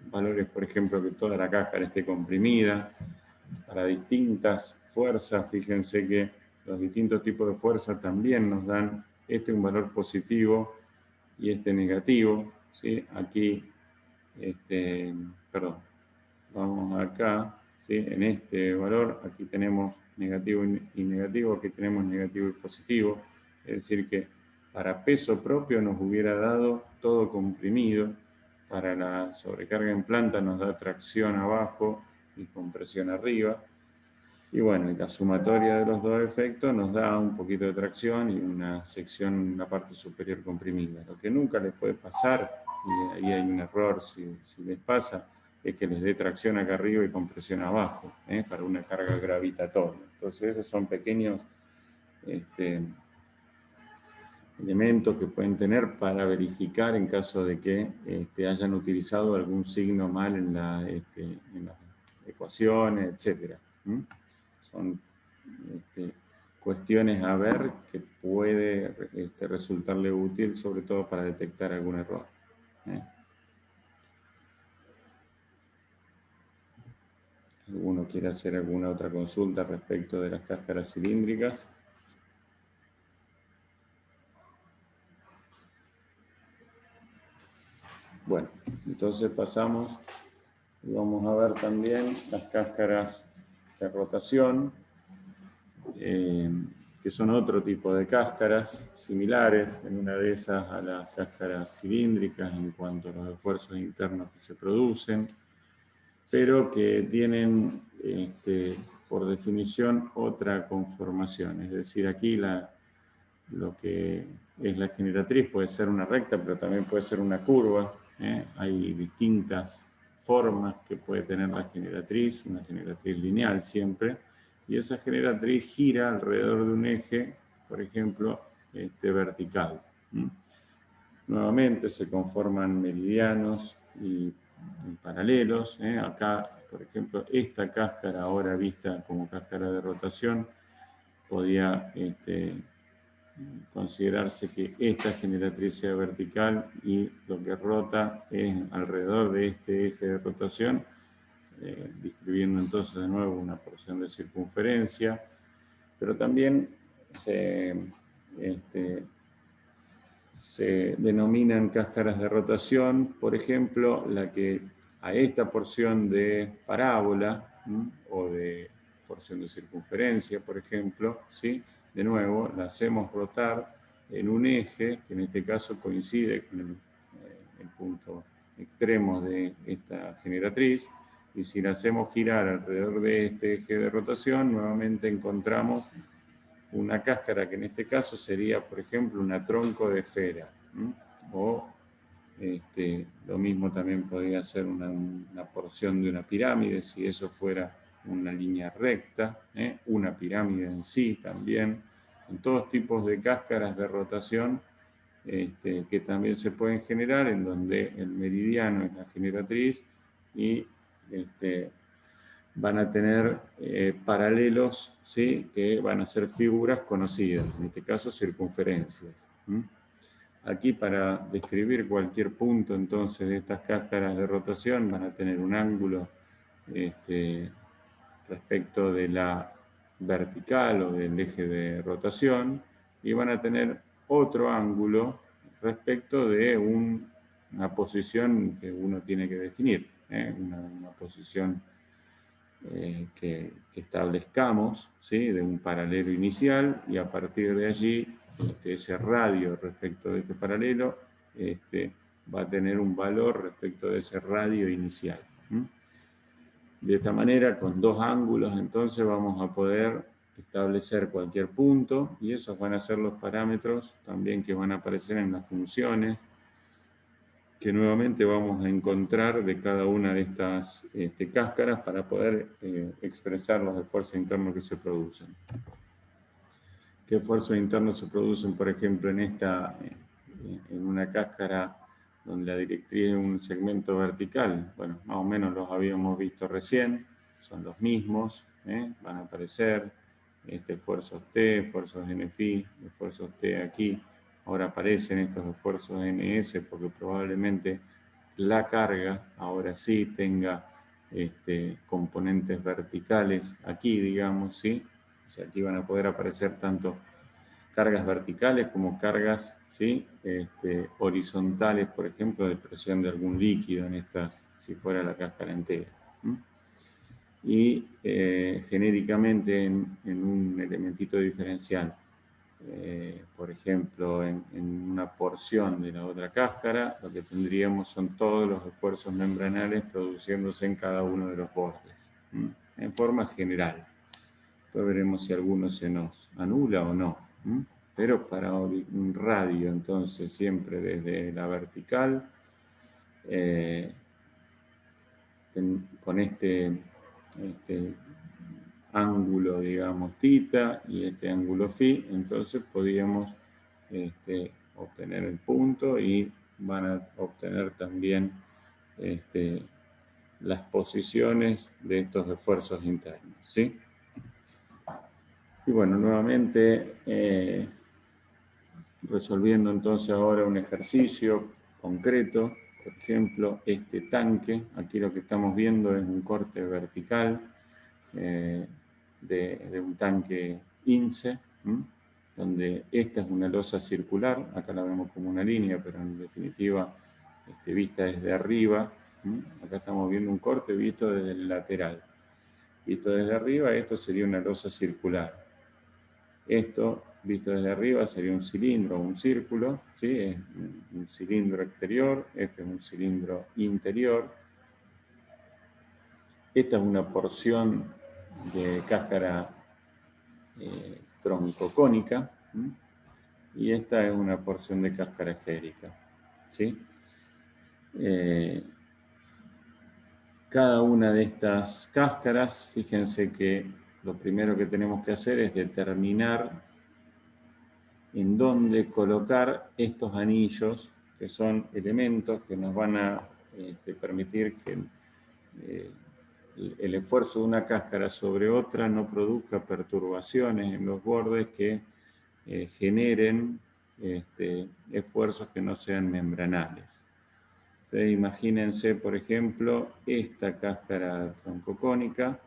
Speaker 1: valores, por ejemplo, que toda la cáscara esté comprimida, para distintas fuerzas. Fíjense que los distintos tipos de fuerza también nos dan un valor positivo y negativo, ¿sí? Aquí, perdón, vamos acá, ¿sí? En este valor, aquí tenemos negativo y negativo, aquí tenemos negativo y positivo, es decir que para peso propio nos hubiera dado todo comprimido, para la sobrecarga en planta nos da tracción abajo y compresión arriba. Y bueno, la sumatoria de los dos efectos nos da un poquito de tracción y una sección, una parte superior comprimida. Lo que nunca les puede pasar, y ahí hay un error si les pasa, es que les dé tracción acá arriba y compresión abajo, para una carga gravitatoria. Entonces esos son pequeños elementos que pueden tener para verificar en caso de que hayan utilizado algún signo mal en las ecuaciones, etc. Son cuestiones a ver que puede resultarle útil, sobre todo para detectar algún error. ¿Alguno quiere hacer alguna otra consulta respecto de las cáscaras cilíndricas? Bueno, entonces pasamos y vamos a ver también las cáscaras de rotación, que son otro tipo de cáscaras similares, en una de esas a las cáscaras cilíndricas en cuanto a los esfuerzos internos que se producen, pero que tienen, por definición, otra conformación. Es decir, aquí lo que es la generatriz puede ser una recta, pero también puede ser una curva. Hay distintas formas que puede tener la generatriz, una generatriz lineal siempre, y esa generatriz gira alrededor de un eje, por ejemplo, vertical. Nuevamente se conforman meridianos y paralelos. Acá, por ejemplo, esta cáscara ahora vista como cáscara de rotación podía considerarse que esta generatriz sea vertical y lo que rota es alrededor de este eje de rotación, describiendo entonces de nuevo una porción de circunferencia, pero también se denominan cáscaras de rotación, por ejemplo, la que a esta porción de parábola o de porción de circunferencia, por ejemplo, ¿sí? De nuevo, la hacemos rotar en un eje, que en este caso coincide con el punto extremo de esta generatriz, y si la hacemos girar alrededor de este eje de rotación, nuevamente encontramos una cáscara que en este caso sería, por ejemplo, una tronco de esfera, o lo mismo también podría ser una porción de una pirámide, si eso fuera una línea recta, una pirámide en sí también. Son todos tipos de cáscaras de rotación que también se pueden generar, en donde el meridiano es la generatriz y van a tener paralelos, ¿sí? Que van a ser figuras conocidas, en este caso circunferencias. Aquí, para describir cualquier punto entonces de estas cáscaras de rotación, van a tener un ángulo respecto de la vertical o del eje de rotación, y van a tener otro ángulo respecto de una posición que uno tiene que definir, una posición que establezcamos, ¿sí? De un paralelo inicial, y a partir de allí ese radio respecto de este paralelo va a tener un valor respecto de ese radio inicial. De esta manera, con dos ángulos, entonces vamos a poder establecer cualquier punto, y esos van a ser los parámetros también que van a aparecer en las funciones que nuevamente vamos a encontrar de cada una de estas cáscaras para poder expresar los esfuerzos internos que se producen. ¿Qué esfuerzos internos se producen, por ejemplo, en una cáscara donde la directriz es un segmento vertical? Bueno, más o menos los habíamos visto recién, son los mismos, van a aparecer esfuerzos T, esfuerzos NFI, esfuerzos T aquí. Ahora aparecen estos esfuerzos NS porque probablemente la carga ahora sí tenga componentes verticales aquí, digamos, ¿sí? O sea, aquí van a poder aparecer tanto cargas verticales como cargas, ¿sí? Horizontales, por ejemplo, de presión de algún líquido en estas, si fuera la cáscara entera. Y genéricamente en un elementito diferencial. Por ejemplo, en una porción de la otra cáscara, lo que tendríamos son todos los esfuerzos membranales produciéndose en cada uno de los bordes. en forma general. Después veremos si alguno se nos anula o no. Pero para un radio, entonces, siempre desde la vertical, con este ángulo, digamos, θ y este ángulo φ, entonces podríamos obtener el punto y van a obtener también las posiciones de estos esfuerzos internos, ¿sí? Y bueno, nuevamente resolviendo entonces ahora un ejercicio concreto, por ejemplo, este tanque, aquí lo que estamos viendo es un corte vertical de un tanque INSE, donde esta es una losa circular, acá la vemos como una línea, pero en definitiva vista desde arriba, acá estamos viendo un corte visto desde el lateral. Visto desde arriba, esto sería una losa circular. Esto, visto desde arriba, sería un cilindro o un círculo, ¿sí? Es un cilindro exterior, este es un cilindro interior. Esta es una porción de cáscara troncocónica, y esta es una porción de cáscara esférica, ¿sí? Cada una de estas cáscaras, fíjense que lo primero que tenemos que hacer es determinar en dónde colocar estos anillos, que son elementos que nos van a permitir que el esfuerzo de una cáscara sobre otra no produzca perturbaciones en los bordes que generen esfuerzos que no sean membranales. Entonces, imagínense, por ejemplo, esta cáscara troncocónica,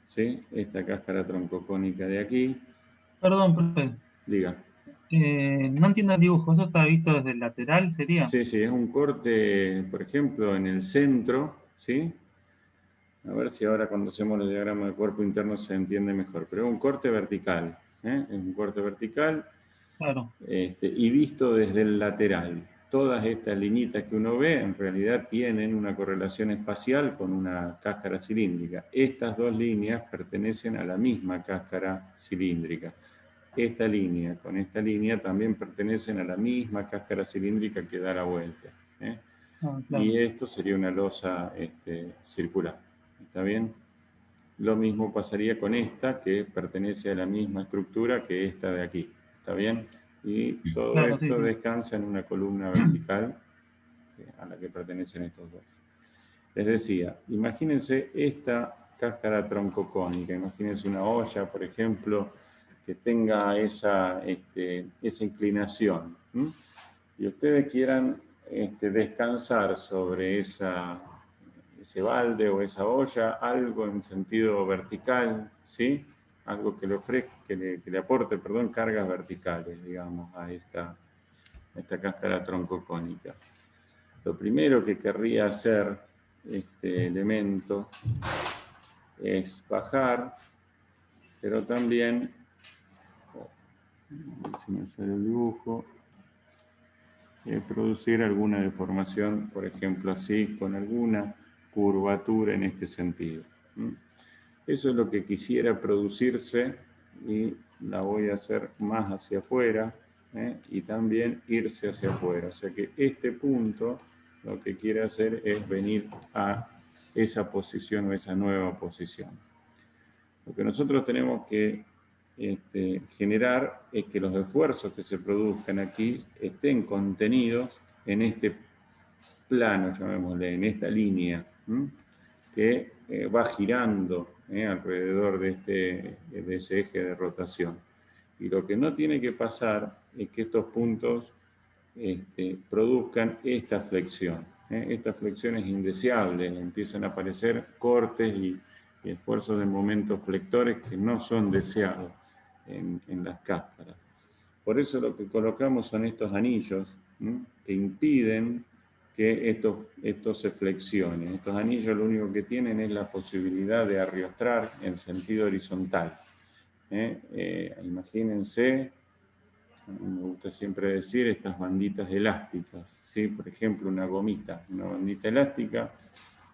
Speaker 1: ¿sí? Esta cáscara troncocónica de aquí.
Speaker 6: Perdón, profe.
Speaker 1: Diga.
Speaker 6: No entiendo el dibujo, ¿eso está visto desde el lateral, sería?
Speaker 1: Sí, sí, es un corte, por ejemplo, en el centro, ¿sí? A ver si ahora cuando hacemos el diagrama de cuerpo interno se entiende mejor. Pero es un corte vertical, ¿eh? Es un corte vertical,
Speaker 6: claro.
Speaker 1: Y visto desde el lateral. Todas estas liñitas que uno ve en realidad tienen una correlación espacial con una cáscara cilíndrica. Estas dos líneas pertenecen a la misma cáscara cilíndrica. Esta línea con esta línea también pertenecen a la misma cáscara cilíndrica que da la vuelta, ¿eh?
Speaker 6: Claro.
Speaker 1: Y esto sería una losa circular. ¿Está bien? Lo mismo pasaría con esta, que pertenece a la misma estructura que esta de aquí. ¿Está bien? Y todo
Speaker 6: claro,
Speaker 1: esto
Speaker 6: sí.
Speaker 1: descansa en una columna vertical a la que pertenecen estos dos. Les decía, imagínense esta cáscara troncocónica, imagínense una olla, por ejemplo, que tenga esa inclinación, y ustedes quieran descansar sobre ese balde o esa olla, algo en sentido vertical, ¿sí? Algo que le ofrezca, que le aporte, cargas verticales, digamos, a esta cáscara troncocónica. Lo primero que querría hacer este elemento es bajar, pero también, si me sale el dibujo, producir alguna deformación, por ejemplo así, con alguna curvatura en este sentido. Eso es lo que quisiera producirse y la voy a hacer más hacia afuera, y también irse hacia afuera. O sea que este punto lo que quiere hacer es venir a esa posición o esa nueva posición. Lo que nosotros tenemos que generar es que los esfuerzos que se produzcan aquí estén contenidos en este plano, llamémosle, en esta línea, que va girando alrededor de ese eje de rotación. Y lo que no tiene que pasar es que estos puntos produzcan esta flexión. Esta flexión es indeseable, empiezan a aparecer cortes y esfuerzos de momento flectores que no son deseados en las cáscaras. Por eso lo que colocamos son estos anillos que impiden que esto se flexione. Estos anillos lo único que tienen es la posibilidad de arrostrar en sentido horizontal. Imagínense, me gusta siempre decir, estas banditas elásticas, ¿sí? Por ejemplo, una gomita, una bandita elástica,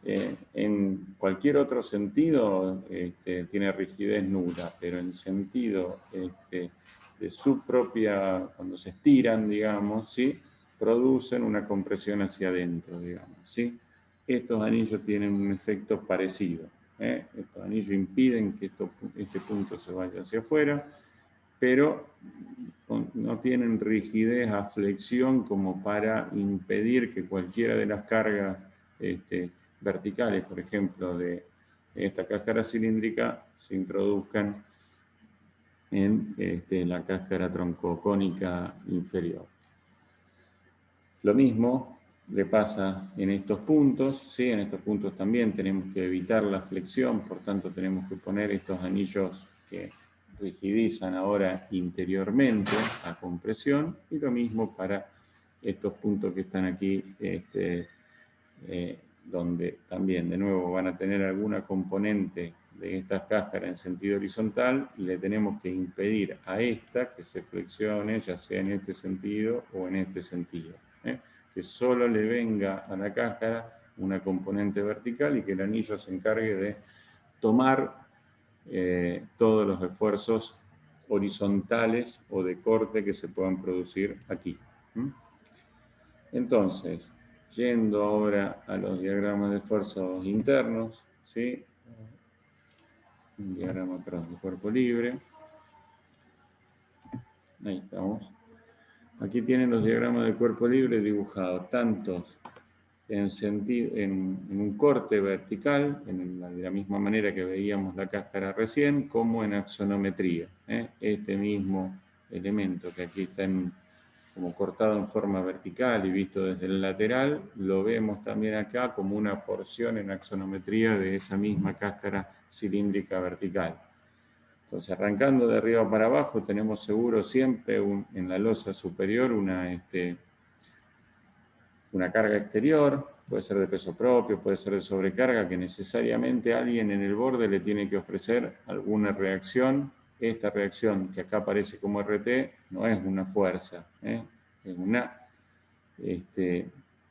Speaker 1: En cualquier otro sentido tiene rigidez nula, pero en sentido de su propia, cuando se estiran, digamos, ¿sí? Producen una compresión hacia adentro, digamos, ¿sí? Estos anillos tienen un efecto parecido. Estos anillos impiden que este punto se vaya hacia afuera, pero no tienen rigidez a flexión como para impedir que cualquiera de las cargas verticales, por ejemplo, de esta cáscara cilíndrica, se introduzcan en la cáscara troncocónica inferior. Lo mismo le pasa en estos puntos, ¿sí? En estos puntos también tenemos que evitar la flexión, por tanto tenemos que poner estos anillos que rigidizan ahora interiormente a compresión, y lo mismo para estos puntos que están aquí, donde también de nuevo van a tener alguna componente de estas cáscaras en sentido horizontal, y le tenemos que impedir a esta que se flexione, ya sea en este sentido o en este sentido, que solo le venga a la cáscara una componente vertical y que el anillo se encargue de tomar todos los esfuerzos horizontales o de corte que se puedan producir aquí. Entonces, yendo ahora a los diagramas de esfuerzos internos, ¿sí? Un diagrama de cuerpo libre. Ahí estamos. Aquí tienen los diagramas de cuerpo libre dibujados, tantos en un corte vertical, de la misma manera que veíamos la cáscara recién, como en axonometría. Este mismo elemento que aquí está como cortado en forma vertical y visto desde el lateral, lo vemos también acá como una porción en axonometría de esa misma cáscara cilíndrica vertical. Entonces, arrancando de arriba para abajo, tenemos seguro siempre en la losa superior una carga exterior, puede ser de peso propio, puede ser de sobrecarga, que necesariamente alguien en el borde le tiene que ofrecer alguna reacción. Esta reacción, que acá aparece como RT, no es una fuerza, es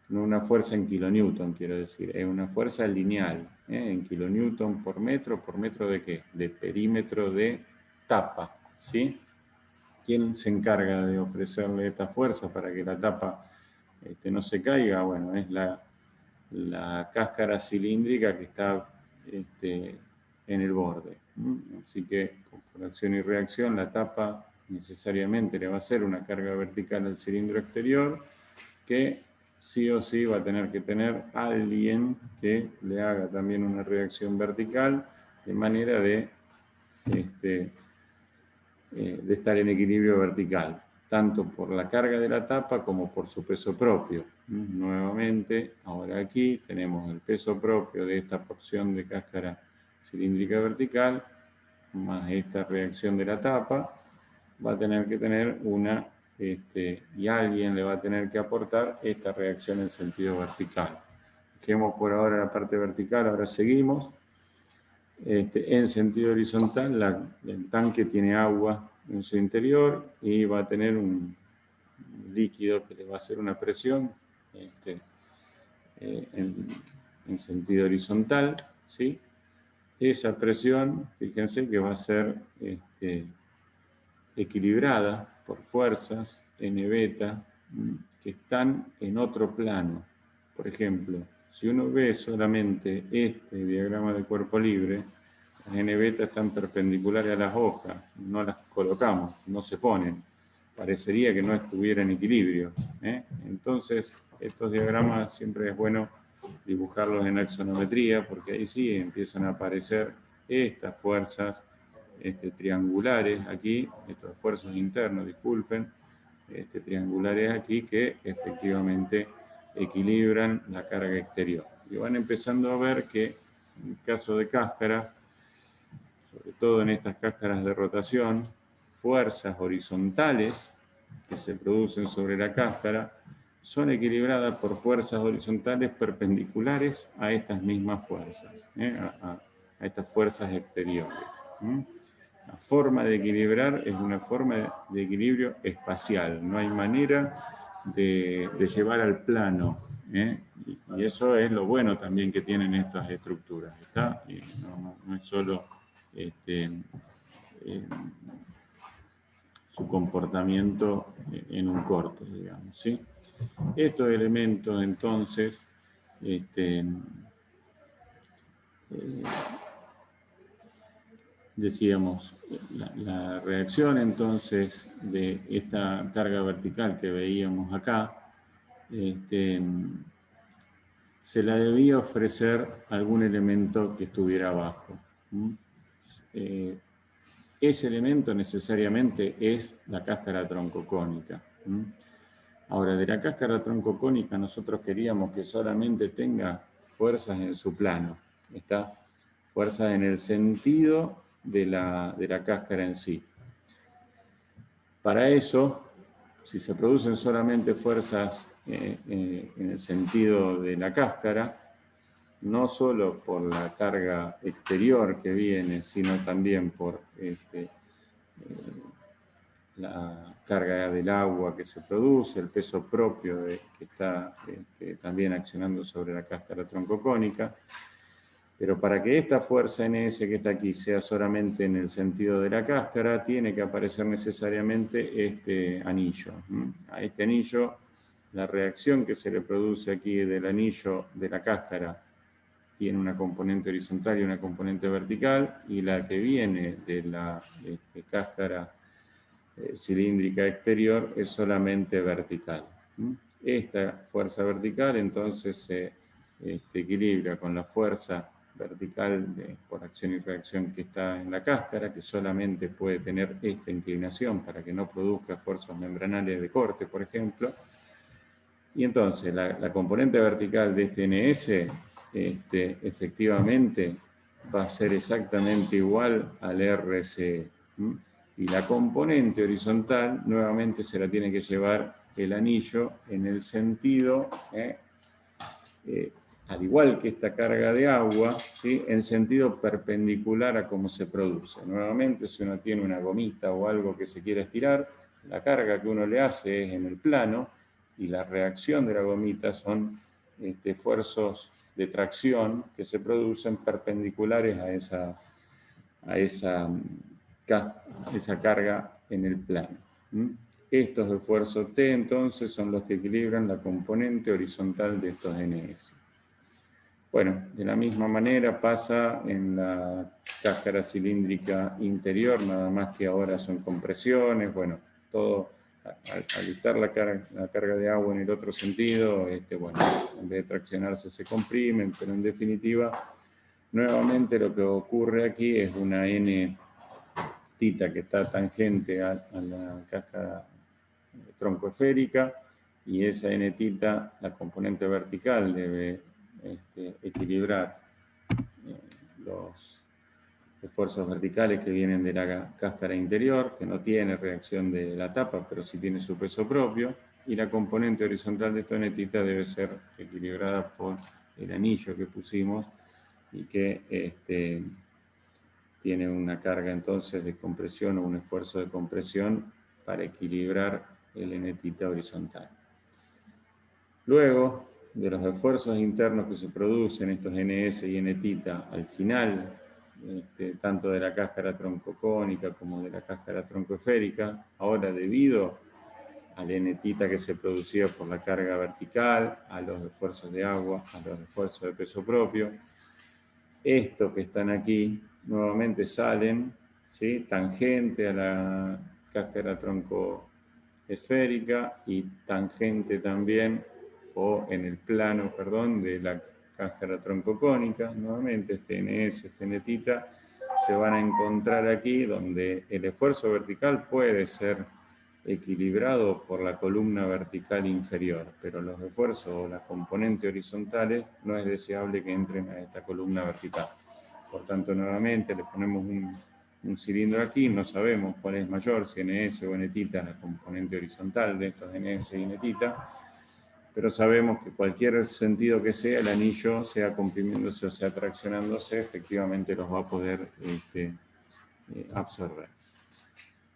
Speaker 1: no una fuerza en kilonewton, quiero decir, es una fuerza lineal, en kilonewton por metro ¿de qué? De perímetro de tapa, ¿sí? ¿Quién se encarga de ofrecerle esta fuerza para que la tapa no se caiga? Bueno, es la cáscara cilíndrica que está en el borde. Así que por acción y reacción la tapa necesariamente le va a hacer una carga vertical al cilindro exterior, que sí o sí va a tener que tener alguien que le haga también una reacción vertical, de manera de estar en equilibrio vertical, tanto por la carga de la tapa como por su peso propio. Nuevamente, ahora aquí tenemos el peso propio de esta porción de cáscara cilíndrica vertical, más esta reacción de la tapa, va a tener que tener y alguien le va a tener que aportar esta reacción en sentido vertical. Dejemos por ahora la parte vertical, ahora seguimos. En sentido horizontal, el tanque tiene agua en su interior y va a tener un líquido que le va a hacer una presión en sentido horizontal, ¿sí? Esa presión, fíjense que va a ser equilibrada por fuerzas n beta que están en otro plano. Por ejemplo, si uno ve solamente este diagrama de cuerpo libre, las n beta están perpendiculares a las hojas, no las colocamos, no se ponen. Parecería que no estuviera en equilibrio. Entonces, estos diagramas siempre es bueno dibujarlos en axonometría, porque ahí sí empiezan a aparecer estas fuerzas triangulares aquí, estos esfuerzos internos, disculpen, triangulares aquí que efectivamente equilibran la carga exterior. Y van empezando a ver que en el caso de cáscaras, sobre todo en estas cáscaras de rotación, fuerzas horizontales que se producen sobre la cáscara son equilibradas por fuerzas horizontales perpendiculares a estas mismas fuerzas, a estas fuerzas exteriores. La forma de equilibrar es una forma de equilibrio espacial. No hay manera de llevar al plano Y eso es lo bueno también que tienen estas estructuras, ¿está? Y no es solo su comportamiento en un corte, digamos, ¿sí? Estos elementos, entonces, decíamos, la reacción, entonces, de esta carga vertical que veíamos acá, se la debía ofrecer algún elemento que estuviera abajo. Ese elemento necesariamente es la cáscara troncocónica. Ahora, de la cáscara troncocónica nosotros queríamos que solamente tenga fuerzas en su plano, ¿está? Fuerzas en el sentido de la cáscara en sí. Para eso, si se producen solamente fuerzas en el sentido de la cáscara, no solo por la carga exterior que viene, sino también por la carga del agua que se produce, el peso propio que está también accionando sobre la cáscara troncocónica. Pero para que esta fuerza NS que está aquí sea solamente en el sentido de la cáscara, tiene que aparecer necesariamente este anillo. A este anillo, la reacción que se le produce aquí del anillo de la cáscara tiene una componente horizontal y una componente vertical, y la que viene de la cáscara cilíndrica exterior es solamente vertical. Esta fuerza vertical entonces se equilibra con la fuerza vertical por acción y reacción que está en la cáscara, que solamente puede tener esta inclinación para que no produzca esfuerzos membranales de corte, por ejemplo. Y entonces la componente vertical de este NS efectivamente va a ser exactamente igual al RC. Y la componente horizontal nuevamente se la tiene que llevar el anillo en el sentido, al igual que esta carga de agua, ¿sí? En sentido perpendicular a cómo se produce. Nuevamente, si uno tiene una gomita o algo que se quiera estirar, la carga que uno le hace es en el plano y la reacción de la gomita son esfuerzos de tracción que se producen perpendiculares a esa carga en el plano. Estos esfuerzos T, entonces, son los que equilibran la componente horizontal de estos NS. Bueno, de la misma manera pasa en la cáscara cilíndrica interior, nada más que ahora son compresiones, bueno, todo, al estar la carga de agua en el otro sentido, bueno, en vez de traccionarse se comprimen, pero en definitiva, nuevamente lo que ocurre aquí es una N tita que está tangente a la cáscara troncoesférica, y esa N tita, la componente vertical, debe equilibrar los esfuerzos verticales que vienen de la cáscara interior, que no tiene reacción de la tapa, pero sí tiene su peso propio, y la componente horizontal de esta N tita debe ser equilibrada por el anillo que pusimos, y que tiene una carga entonces de compresión o un esfuerzo de compresión para equilibrar el N tita horizontal. Luego de los esfuerzos internos que se producen, estos NS y N tita, al final, tanto de la cáscara troncocónica como de la cáscara troncoesférica, ahora debido al N tita que se producía por la carga vertical, a los esfuerzos de agua, a los esfuerzos de peso propio, estos que están aquí nuevamente salen, ¿sí? Tangente a la cáscara troncoesférica y tangente también, o en el plano, perdón, de la cáscara troncocónica. Nuevamente este NS, este N tita, se van a encontrar aquí donde el esfuerzo vertical puede ser equilibrado por la columna vertical inferior, pero los esfuerzos o las componentes horizontales no es deseable que entren a esta columna vertical. Por tanto, nuevamente le ponemos un cilindro aquí, no sabemos cuál es mayor, si NS o N tita, la componente horizontal de estos NS y N tita, pero sabemos que cualquier sentido que sea, el anillo, sea comprimiéndose o sea traccionándose, efectivamente los va a poder absorber.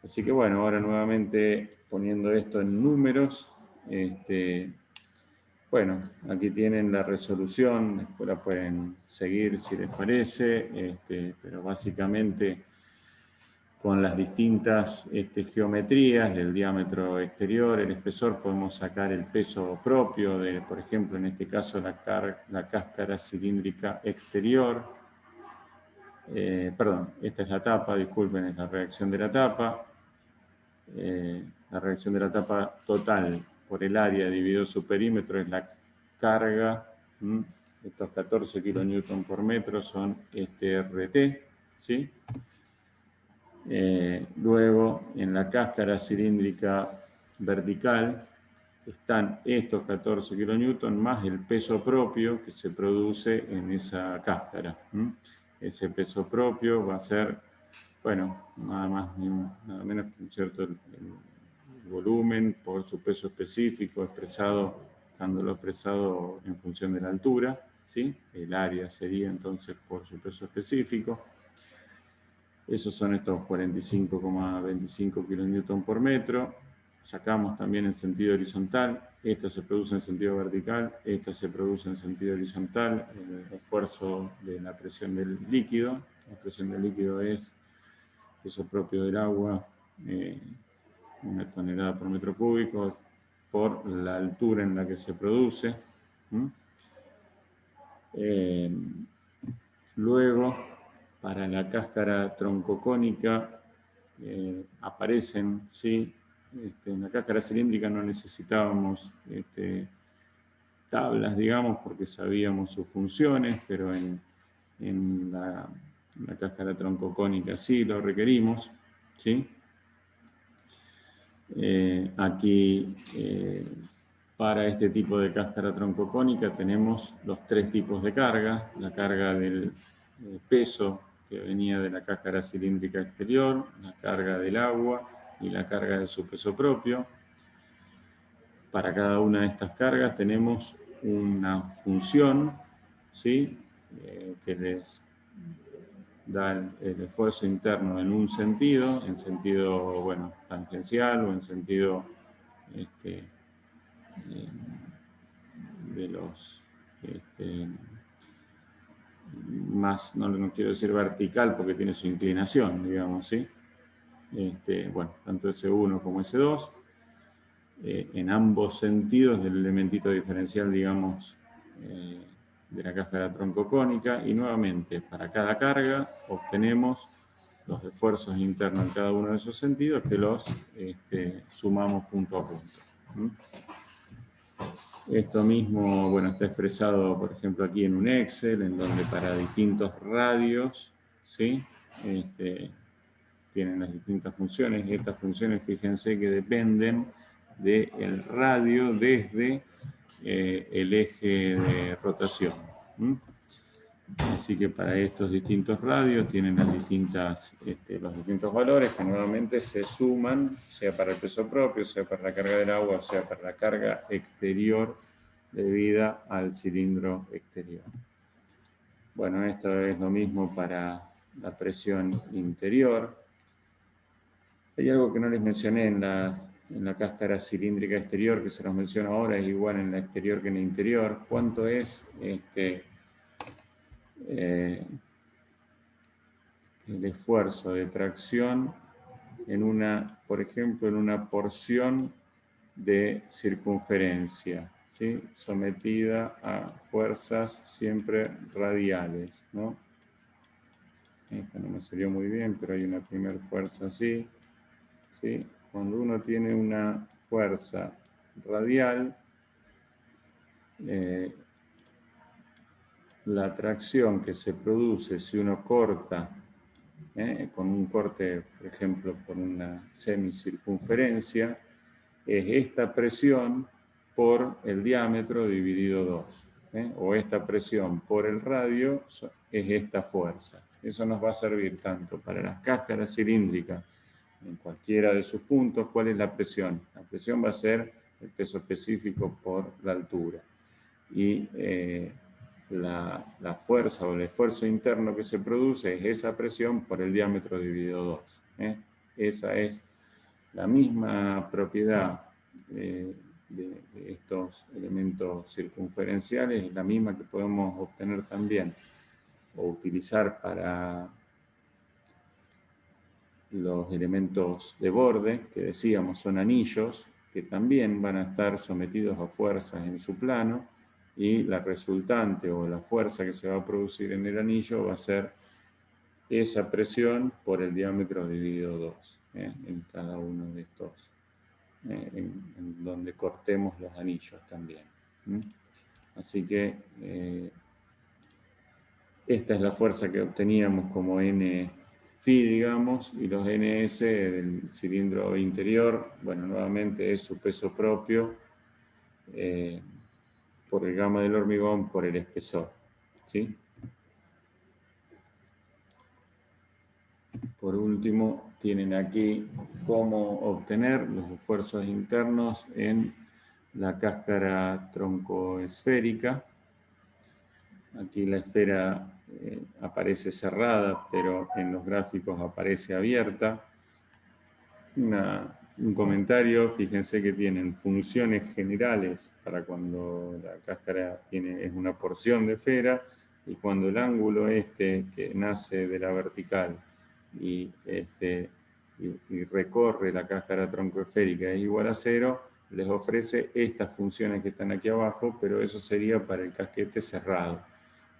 Speaker 1: Así que bueno, ahora nuevamente poniendo esto en números, Bueno, aquí tienen la resolución, después la pueden seguir si les parece, pero básicamente con las distintas geometrías del diámetro exterior, el espesor, podemos sacar el peso propio de, por ejemplo, en este caso la cáscara cilíndrica exterior. Perdón, esta es la tapa, disculpen, es la reacción de la tapa. La reacción de la tapa total por el área dividido su perímetro es la carga. Estos 14 kN por metro son RT, ¿sí? Luego, en la cáscara cilíndrica vertical están estos 14 kN más el peso propio que se produce en esa cáscara. Ese peso propio va a ser, bueno, nada más ni nada menos que el volumen por su peso específico, dejándolo expresado en función de la altura, ¿sí? El área sería entonces por su peso específico. Esos son estos 45,25 kN por metro. Sacamos también en sentido horizontal. Esta se produce en sentido vertical, esta se produce en sentido horizontal. El esfuerzo de la presión del líquido. La presión del líquido es peso propio del agua, 1 tonelada por metro cúbico, por la altura en la que se produce. Luego, para la cáscara troncocónica, aparecen, ¿sí? En la cáscara cilíndrica no necesitábamos tablas, digamos, porque sabíamos sus funciones, pero en la cáscara troncocónica sí lo requerimos, ¿sí? Aquí, para este tipo de cáscara troncocónica tenemos los 3 tipos de carga: la carga del peso que venía de la cáscara cilíndrica exterior, la carga del agua y la carga de su peso propio. Para cada una de estas cargas tenemos una función, ¿sí? Que les da el esfuerzo interno en un sentido, en sentido, bueno, tangencial o en sentido de los más, no quiero decir vertical porque tiene su inclinación, digamos, ¿sí? Bueno, tanto S1 como S2, en ambos sentidos del elementito diferencial, digamos, de la cáscara troncocónica, y nuevamente, para cada carga obtenemos los esfuerzos internos en cada uno de esos sentidos, que los sumamos punto a punto. Esto mismo, bueno, está expresado, por ejemplo, aquí en un Excel, en donde para distintos radios, ¿sí? Tienen las distintas funciones, y estas funciones, fíjense que dependen del radio desde el eje de rotación. Así que para estos distintos radios tienen las los distintos valores que nuevamente se suman, sea para el peso propio, sea para la carga del agua, sea para la carga exterior debida al cilindro exterior. Bueno, esto es lo mismo para la presión interior. Hay algo que no les mencioné en la cáscara cilíndrica exterior, que se los menciono ahora, es igual en la exterior que en la interior. ¿Cuánto es el esfuerzo de tracción por ejemplo, en una porción de circunferencia, ¿sí? Sometida a fuerzas siempre radiales, ¿no? Esto no me salió muy bien, pero hay una primera fuerza así, ¿sí? Cuando uno tiene una fuerza radial, la tracción que se produce si uno corta, con un corte, por ejemplo, por una semicircunferencia, es esta presión por el diámetro dividido 2. O esta presión por el radio es esta fuerza. Eso nos va a servir tanto para las cáscaras cilíndricas, en cualquiera de sus puntos. ¿Cuál es la presión? La presión va a ser el peso específico por la altura. Y la fuerza o el esfuerzo interno que se produce es esa presión por el diámetro dividido 2. Esa es la misma propiedad de estos elementos circunferenciales es la misma que podemos obtener también o utilizar para los elementos de borde, que decíamos son anillos, que también van a estar sometidos a fuerzas en su plano, y la resultante o la fuerza que se va a producir en el anillo va a ser esa presión por el diámetro dividido 2, en cada uno de estos, en donde cortemos los anillos también. Así que esta es la fuerza que obteníamos como N phi, digamos, y los NS del cilindro interior, bueno, nuevamente es su peso propio por el gamma del hormigón por el espesor, ¿sí? Por último, tienen aquí cómo obtener los esfuerzos internos en la cáscara troncoesférica. Aquí la esfera aparece cerrada, pero en los gráficos aparece abierta. Un comentario, fíjense que tienen funciones generales para cuando la cáscara es una porción de esfera, y cuando el ángulo que nace de la vertical y recorre la cáscara troncoesférica es igual a 0, les ofrece estas funciones que están aquí abajo, pero eso sería para el casquete cerrado.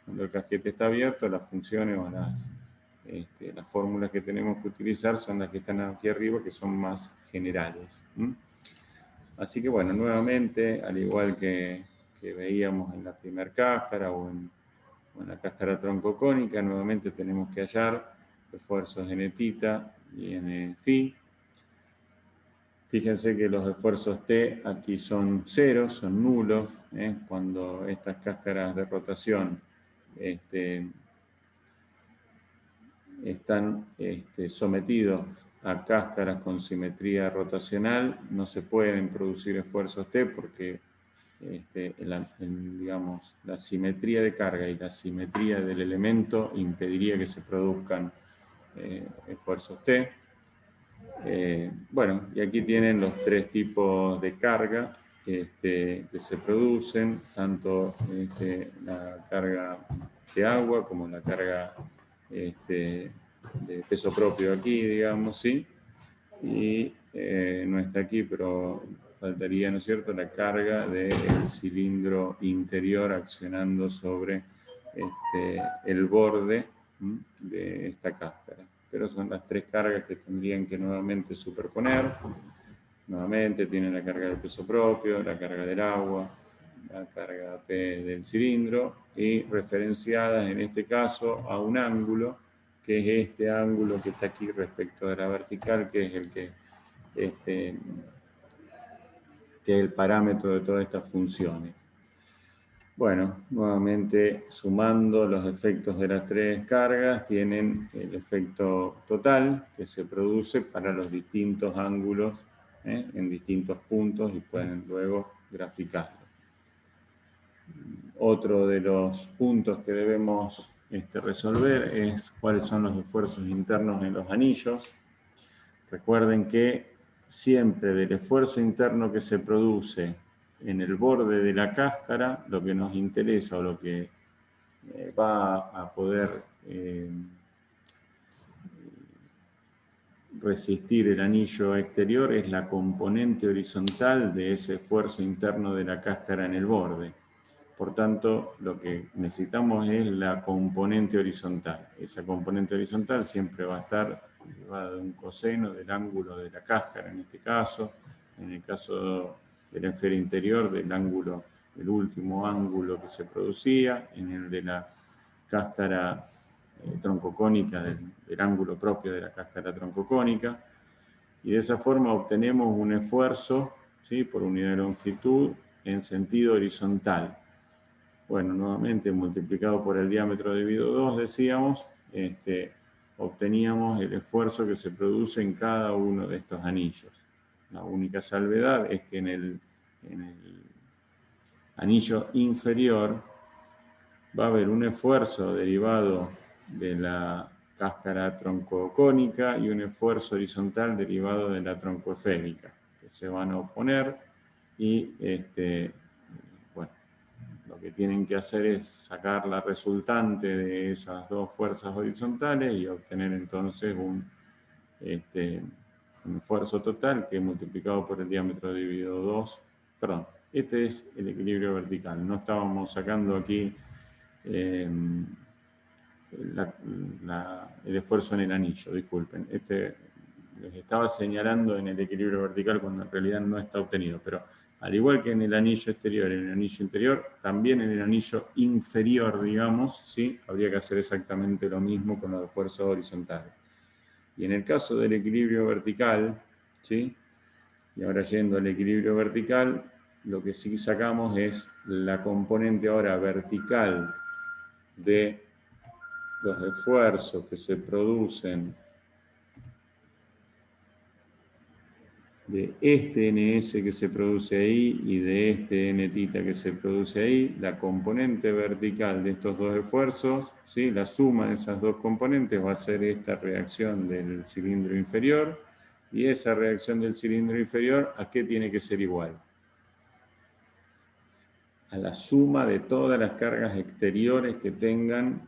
Speaker 1: Cuando el casquete está abierto, las funciones o las fórmulas que tenemos que utilizar son las que están aquí arriba, que son más generales. Así que bueno, nuevamente, al igual que veíamos en la primera cáscara o en la cáscara troncocónica, nuevamente tenemos que hallar esfuerzos n θ y n phi. Fíjense que los esfuerzos T aquí son 0, son nulos, cuando estas cáscaras de rotación están sometidos a cáscaras con simetría rotacional, no se pueden producir esfuerzos T porque digamos, la simetría de carga y la simetría del elemento impediría que se produzcan esfuerzos T. Bueno, y aquí tienen los tres tipos de carga que se producen, tanto la carga de agua como la carga de peso propio aquí, digamos, ¿sí? Y no está aquí, pero faltaría, ¿no es cierto?, la carga del cilindro interior accionando sobre el borde de esta cáscara. Pero son las tres cargas que tendrían que nuevamente superponer. Nuevamente tienen la carga del peso propio, la carga del agua, la carga P del cilindro, y referenciadas en este caso a un ángulo, que es este ángulo que está aquí respecto de la vertical, que es el que es el parámetro de todas estas funciones. Bueno, nuevamente sumando los efectos de las tres cargas, tienen el efecto total que se produce para los distintos ángulos en distintos puntos, y pueden luego graficarlo. Otro de los puntos que debemos resolver es cuáles son los esfuerzos internos en los anillos. Recuerden que siempre del esfuerzo interno que se produce en el borde de la cáscara, lo que nos interesa o lo que va a poder resistir el anillo exterior es la componente horizontal de ese esfuerzo interno de la cáscara en el borde. Por tanto, lo que necesitamos es la componente horizontal. Esa componente horizontal siempre va a estar derivada de un coseno del ángulo de la cáscara, en este caso. En el caso de la esfera interior, del ángulo, el último ángulo que se producía. En el de la cáscara troncocónica, del ángulo propio de la cáscara troncocónica. Y de esa forma obtenemos un esfuerzo, ¿sí?, por unidad de longitud en sentido horizontal. Bueno, nuevamente multiplicado por el diámetro dividido 2, decíamos, obteníamos el esfuerzo que se produce en cada uno de estos anillos. La única salvedad es que en el anillo inferior va a haber un esfuerzo derivado de la cáscara troncocónica y un esfuerzo horizontal derivado de la troncoesférica, que se van a oponer y bueno, lo que tienen que hacer es sacar la resultante de esas dos fuerzas horizontales y obtener entonces un esfuerzo total que multiplicado por el diámetro dividido 2, perdón, este es el equilibrio vertical. No estábamos sacando aquí el esfuerzo en el anillo, disculpen. Les estaba señalando en el equilibrio vertical cuando en realidad no está obtenido, pero al igual que en el anillo exterior y en el anillo interior, también en el anillo inferior, digamos, ¿sí? Habría que hacer exactamente lo mismo con los esfuerzos horizontales. Y en el caso del equilibrio vertical, ¿sí? Y ahora yendo al equilibrio vertical, lo que sí sacamos es la componente ahora vertical de los esfuerzos que se producen de este NS que se produce ahí y de este N θ que se produce ahí, la componente vertical de estos dos esfuerzos, ¿sí? La suma de esas dos componentes va a ser esta reacción del cilindro inferior, y esa reacción del cilindro inferior, ¿a qué tiene que ser igual? A la suma de todas las cargas exteriores que tengan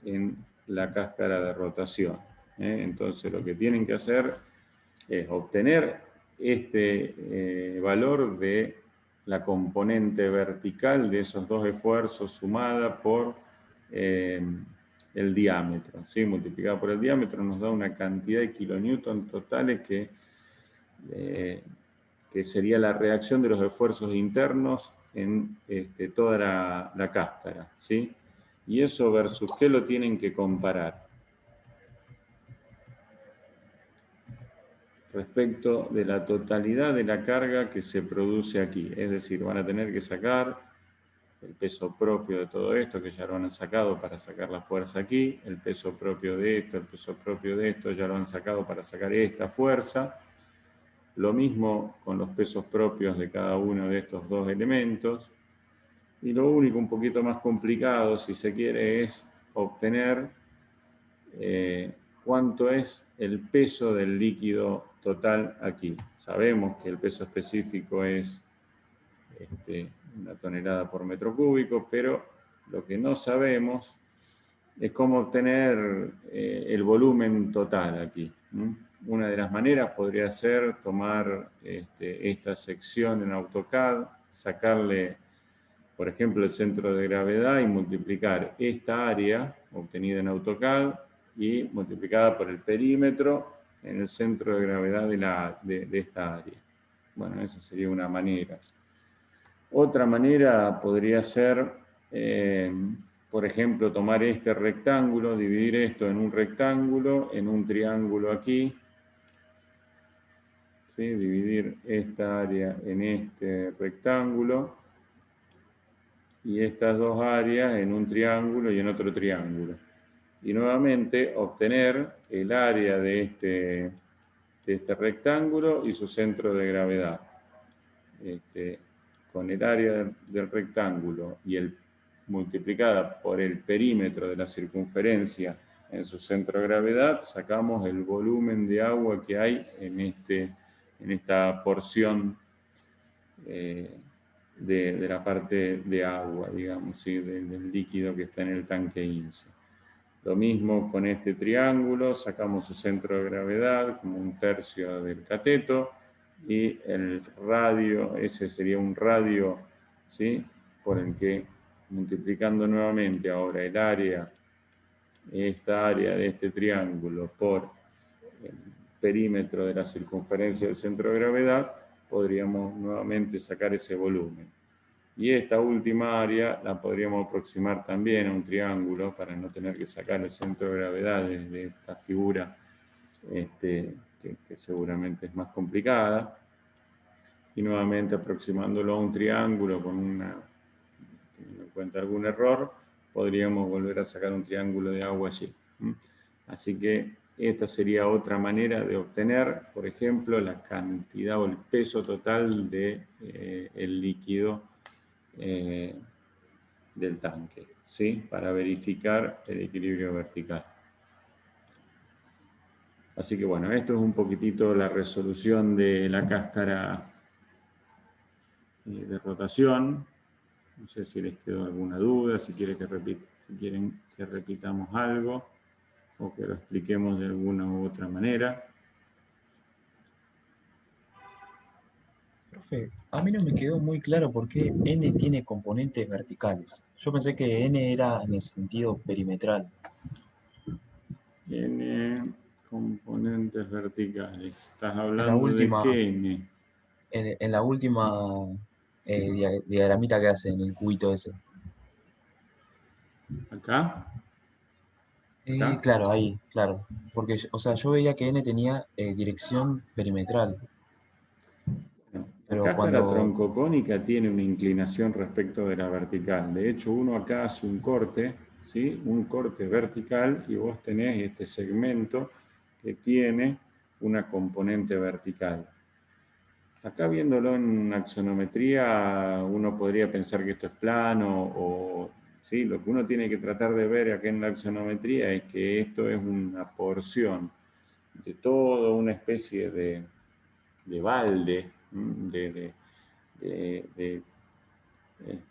Speaker 1: en la cáscara de rotación. Entonces lo que tienen que hacer es obtener este valor de la componente vertical de esos dos esfuerzos sumada por el diámetro, ¿sí? Multiplicada por el diámetro nos da una cantidad de kilonewton totales que sería la reacción de los esfuerzos internos en toda la cáscara, ¿sí? Y eso versus ¿qué lo tienen que comparar? Respecto de la totalidad de la carga que se produce aquí. Es decir, van a tener que sacar el peso propio de todo esto, que ya lo han sacado para sacar la fuerza aquí, el peso propio de esto, el peso propio de esto, ya lo han sacado para sacar esta fuerza. Lo mismo con los pesos propios de cada uno de estos dos elementos. Y lo único un poquito más complicado, si se quiere, es obtener cuánto es el peso del líquido total aquí. Sabemos que el peso específico es 1 tonelada por metro cúbico, pero lo que no sabemos es cómo obtener el volumen total aquí. Una de las maneras podría ser tomar esta sección en AutoCAD, sacarle, por ejemplo, el centro de gravedad y multiplicar esta área obtenida en AutoCAD y multiplicada por el perímetro en el centro de gravedad de esta área. Bueno, esa sería una manera. Otra manera podría ser, por ejemplo, tomar este rectángulo, dividir esto en un triángulo aquí, ¿sí? Dividir esta área en este rectángulo y estas dos áreas en un triángulo y en otro triángulo. Y nuevamente obtener el área de este rectángulo y su centro de gravedad. Con el área del rectángulo y multiplicada por el perímetro de la circunferencia en su centro de gravedad, sacamos el volumen de agua que hay en esta porción de la parte de agua, digamos, ¿sí? Del líquido que está en el tanque INSE. Lo mismo con este triángulo, sacamos su centro de gravedad como 1/3 del cateto y el radio, ese sería un radio, ¿sí? Por el que multiplicando nuevamente ahora el área, esta área de este triángulo por el perímetro de la circunferencia del centro de gravedad, podríamos nuevamente sacar ese volumen. Y esta última área la podríamos aproximar también a un triángulo para no tener que sacar el centro de gravedad de esta figura que seguramente es más complicada. Y nuevamente aproximándolo a un triángulo teniendo en cuenta algún error, podríamos volver a sacar un triángulo de agua allí. Así que esta sería otra manera de obtener, por ejemplo, la cantidad o el peso total del líquido del tanque, ¿sí? Para verificar el equilibrio vertical. Así que bueno, esto es un poquitito la resolución de la cáscara de rotación. No sé si les quedó alguna duda, si quieren que repitamos algo o que lo expliquemos de alguna u otra manera.
Speaker 4: Profe, a mí no me quedó muy claro por qué n tiene componentes verticales. Yo pensé que n era en el sentido perimetral.
Speaker 1: N componentes verticales. ¿Estás
Speaker 4: En la
Speaker 1: hablando de
Speaker 4: última,
Speaker 1: qué N?
Speaker 4: en la última diagramita que hace en el cubito ese.
Speaker 1: ¿Acá? ¿Acá?
Speaker 4: Claro, ahí, claro. Porque, o sea, yo veía que n tenía dirección perimetral,
Speaker 1: No, la
Speaker 4: pero
Speaker 1: cáscara
Speaker 4: cuando...
Speaker 1: troncocónica tiene una inclinación respecto de la vertical. De hecho, uno acá hace un corte, ¿sí? Un corte vertical y vos tenés este segmento que tiene una componente vertical. Acá viéndolo en axonometría, uno podría pensar que esto es plano o... ¿sí? Lo que uno tiene que tratar de ver acá en la axonometría es que esto es una porción de toda una especie de balde,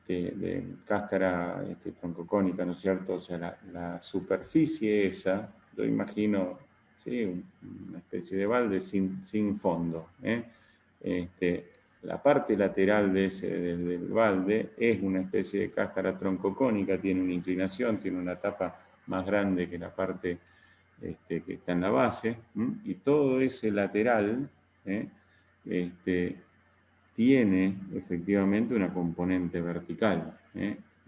Speaker 1: de cáscara troncocónica, ¿no es cierto? O sea, la superficie esa, yo imagino, ¿sí? Una especie de balde sin fondo. La parte lateral del balde es una especie de cáscara troncocónica, tiene una inclinación, tiene una tapa más grande que la parte que está en la base, y todo ese lateral tiene efectivamente una componente vertical,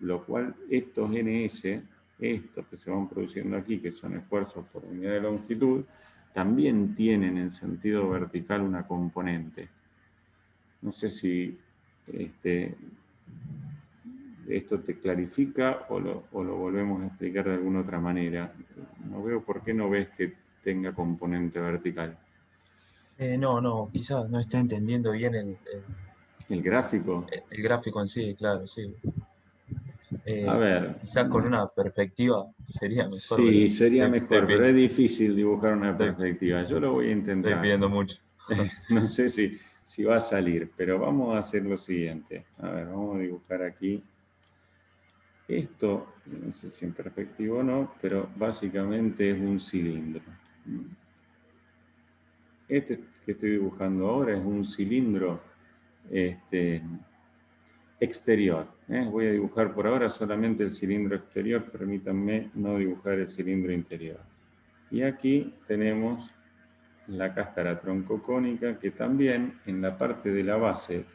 Speaker 1: lo cual estos NS, estos que se van produciendo aquí, que son esfuerzos por unidad de longitud, también tienen en sentido vertical una componente. No sé si esto te clarifica o lo volvemos a explicar de alguna otra manera. No veo por qué no ves que tenga componente vertical.
Speaker 4: no, quizás no esté entendiendo bien
Speaker 1: El gráfico.
Speaker 4: el gráfico en sí, claro, sí.
Speaker 1: A ver,
Speaker 4: Quizás con una perspectiva sería mejor, pero
Speaker 1: sí, sería mejor, pero es difícil dibujar una
Speaker 4: estoy-
Speaker 1: perspectiva. Yo lo voy a
Speaker 4: estoy
Speaker 1: intentar.
Speaker 4: pidiendo mucho.
Speaker 1: No sé si va a salir, pero vamos a hacer lo siguiente. A ver, vamos a dibujar aquí. Esto, no sé si en perspectiva o no, pero básicamente es un cilindro. Este que estoy dibujando ahora es un cilindro exterior. Voy a dibujar por ahora solamente el cilindro exterior, permítanme no dibujar el cilindro interior. Y aquí tenemos la cáscara troncocónica que también en la parte de la base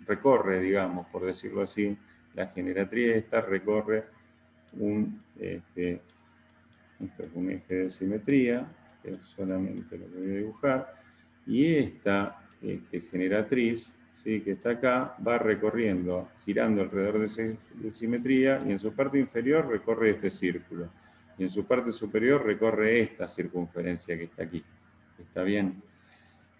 Speaker 1: recorre, digamos, por decirlo así, la generatriz esta recorre esto es un eje de simetría, que es solamente lo que voy a dibujar, y esta generatriz, ¿sí? Que está acá, va recorriendo, girando alrededor de simetría, y en su parte inferior recorre este círculo, y en su parte superior recorre esta circunferencia que está aquí. ¿Está bien?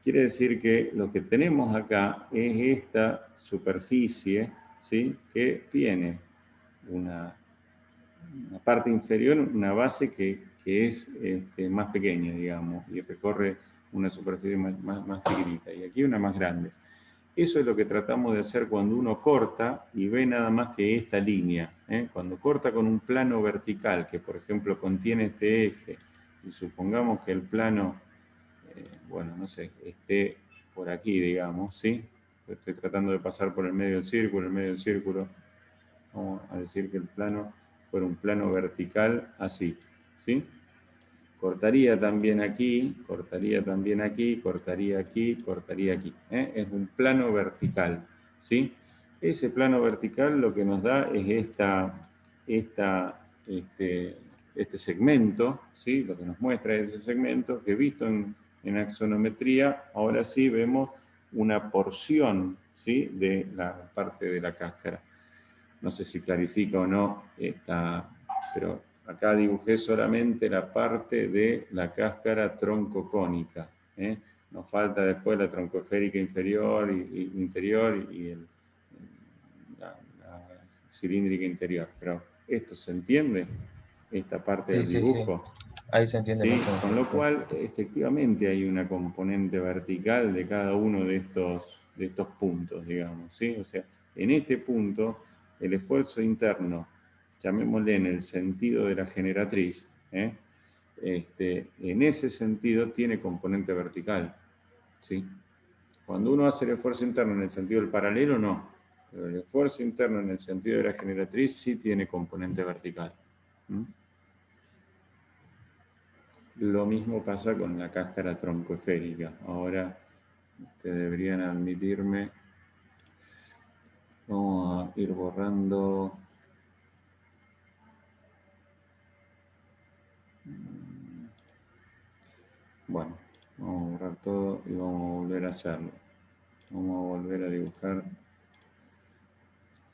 Speaker 1: Quiere decir que lo que tenemos acá es esta superficie, ¿sí? Que tiene una parte inferior, una base que es más pequeña, digamos, y recorre una superficie más chiquitita, y aquí una más grande. Eso es lo que tratamos de hacer cuando uno corta y ve nada más que esta línea. Cuando corta con un plano vertical, que por ejemplo contiene este eje, y supongamos que el plano, bueno, no sé, esté por aquí, digamos, ¿sí? Estoy tratando de pasar por el medio del círculo, vamos a decir que el plano fuera un plano vertical así, ¿sí? Cortaría también aquí, cortaría también aquí, cortaría aquí, cortaría aquí. Es un plano vertical, ¿sí? Ese plano vertical lo que nos da es este segmento, ¿sí? Lo que nos muestra es ese segmento que visto en axonometría, ahora sí vemos una porción, ¿sí? De la parte de la cáscara. No sé si clarifica o no, pero acá dibujé solamente la parte de la cáscara troncocónica. Nos falta después la troncosférica inferior y interior y la cilíndrica interior. Pero ¿esto se entiende? Esta parte
Speaker 4: Sí,
Speaker 1: del
Speaker 4: sí, sí.
Speaker 1: dibujo.
Speaker 4: Ahí se entiende
Speaker 1: ¿Sí?
Speaker 4: mucho
Speaker 1: Con
Speaker 4: mejor.
Speaker 1: lo
Speaker 4: Sí.
Speaker 1: cual, efectivamente hay una componente vertical de cada uno de estos estos puntos, digamos, ¿sí? O sea, en este punto, el esfuerzo interno, llamémosle en el sentido de la generatriz, en ese sentido tiene componente vertical, ¿sí? Cuando uno hace el esfuerzo interno en el sentido del paralelo, no. Pero el esfuerzo interno en el sentido de la generatriz sí tiene componente vertical. Lo mismo pasa con la cáscara troncoesférica. Ahora te deberían admitirme. Vamos a ir borrando. Bueno, vamos a borrar todo y vamos a volver a hacerlo. Vamos a volver a dibujar.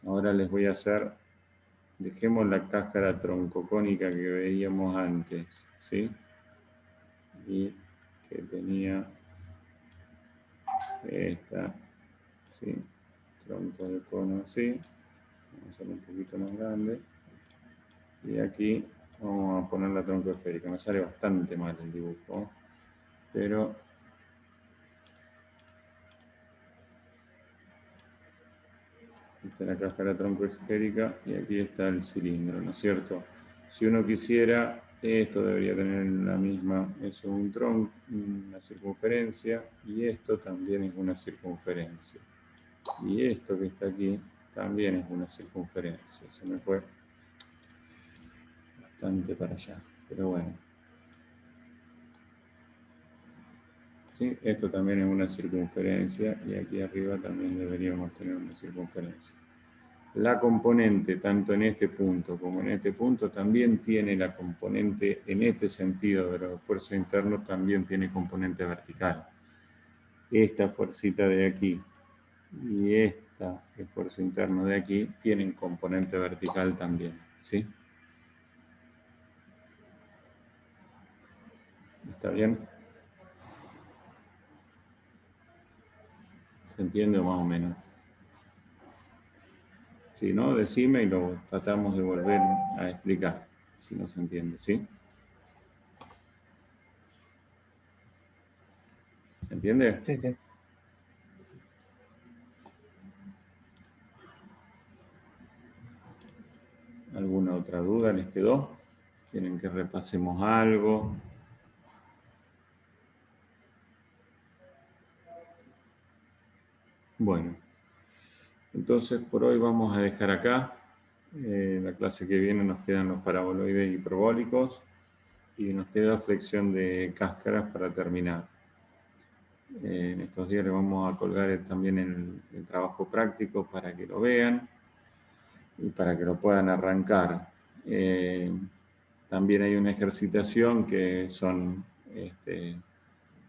Speaker 1: Ahora les voy a hacer, dejemos la cáscara troncocónica que veíamos antes, ¿sí? Y que tenía esta, ¿sí? Tronco de cono así. Vamos a hacerlo un poquito más grande. Y aquí vamos a poner la troncoesférica. Me sale bastante mal el dibujo, pero esta es la cáscara troncoesférica y aquí está el cilindro, ¿no es cierto? Si uno quisiera, esto debería tener la misma, es un tronco, una circunferencia, y esto también es una circunferencia. Y esto que está aquí también es una circunferencia. Se me fue bastante para allá, pero bueno. ¿Sí? Esto también es una circunferencia y aquí arriba también deberíamos tener una circunferencia. La componente, tanto en este punto como en este punto, también tiene la componente, en este sentido de los esfuerzos internos, también tiene componente vertical. Esta fuercita de aquí y este esfuerzo interno de aquí tienen componente vertical también, ¿sí? ¿Está bien? ¿Se entiende más o menos? Si no, decime y lo tratamos de volver a explicar, si no se entiende, ¿sí? ¿Se entiende?
Speaker 6: Sí, sí.
Speaker 1: ¿Alguna otra duda les quedó? ¿Quieren que repasemos algo? Bueno, entonces por hoy vamos a dejar acá. La clase que viene nos quedan los paraboloides hiperbólicos y nos queda flexión de cáscaras para terminar. En estos días les vamos a colgar también el trabajo práctico para que lo vean y para que lo puedan arrancar. También hay una ejercitación que son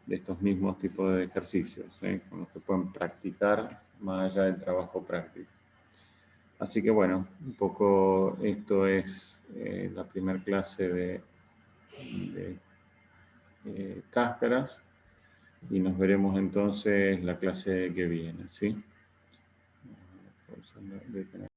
Speaker 1: de estos mismos tipos de ejercicios, con los que pueden practicar más allá del trabajo práctico. Así que bueno, un poco esto es la primera clase de cáscaras y nos veremos entonces la clase que viene, ¿sí?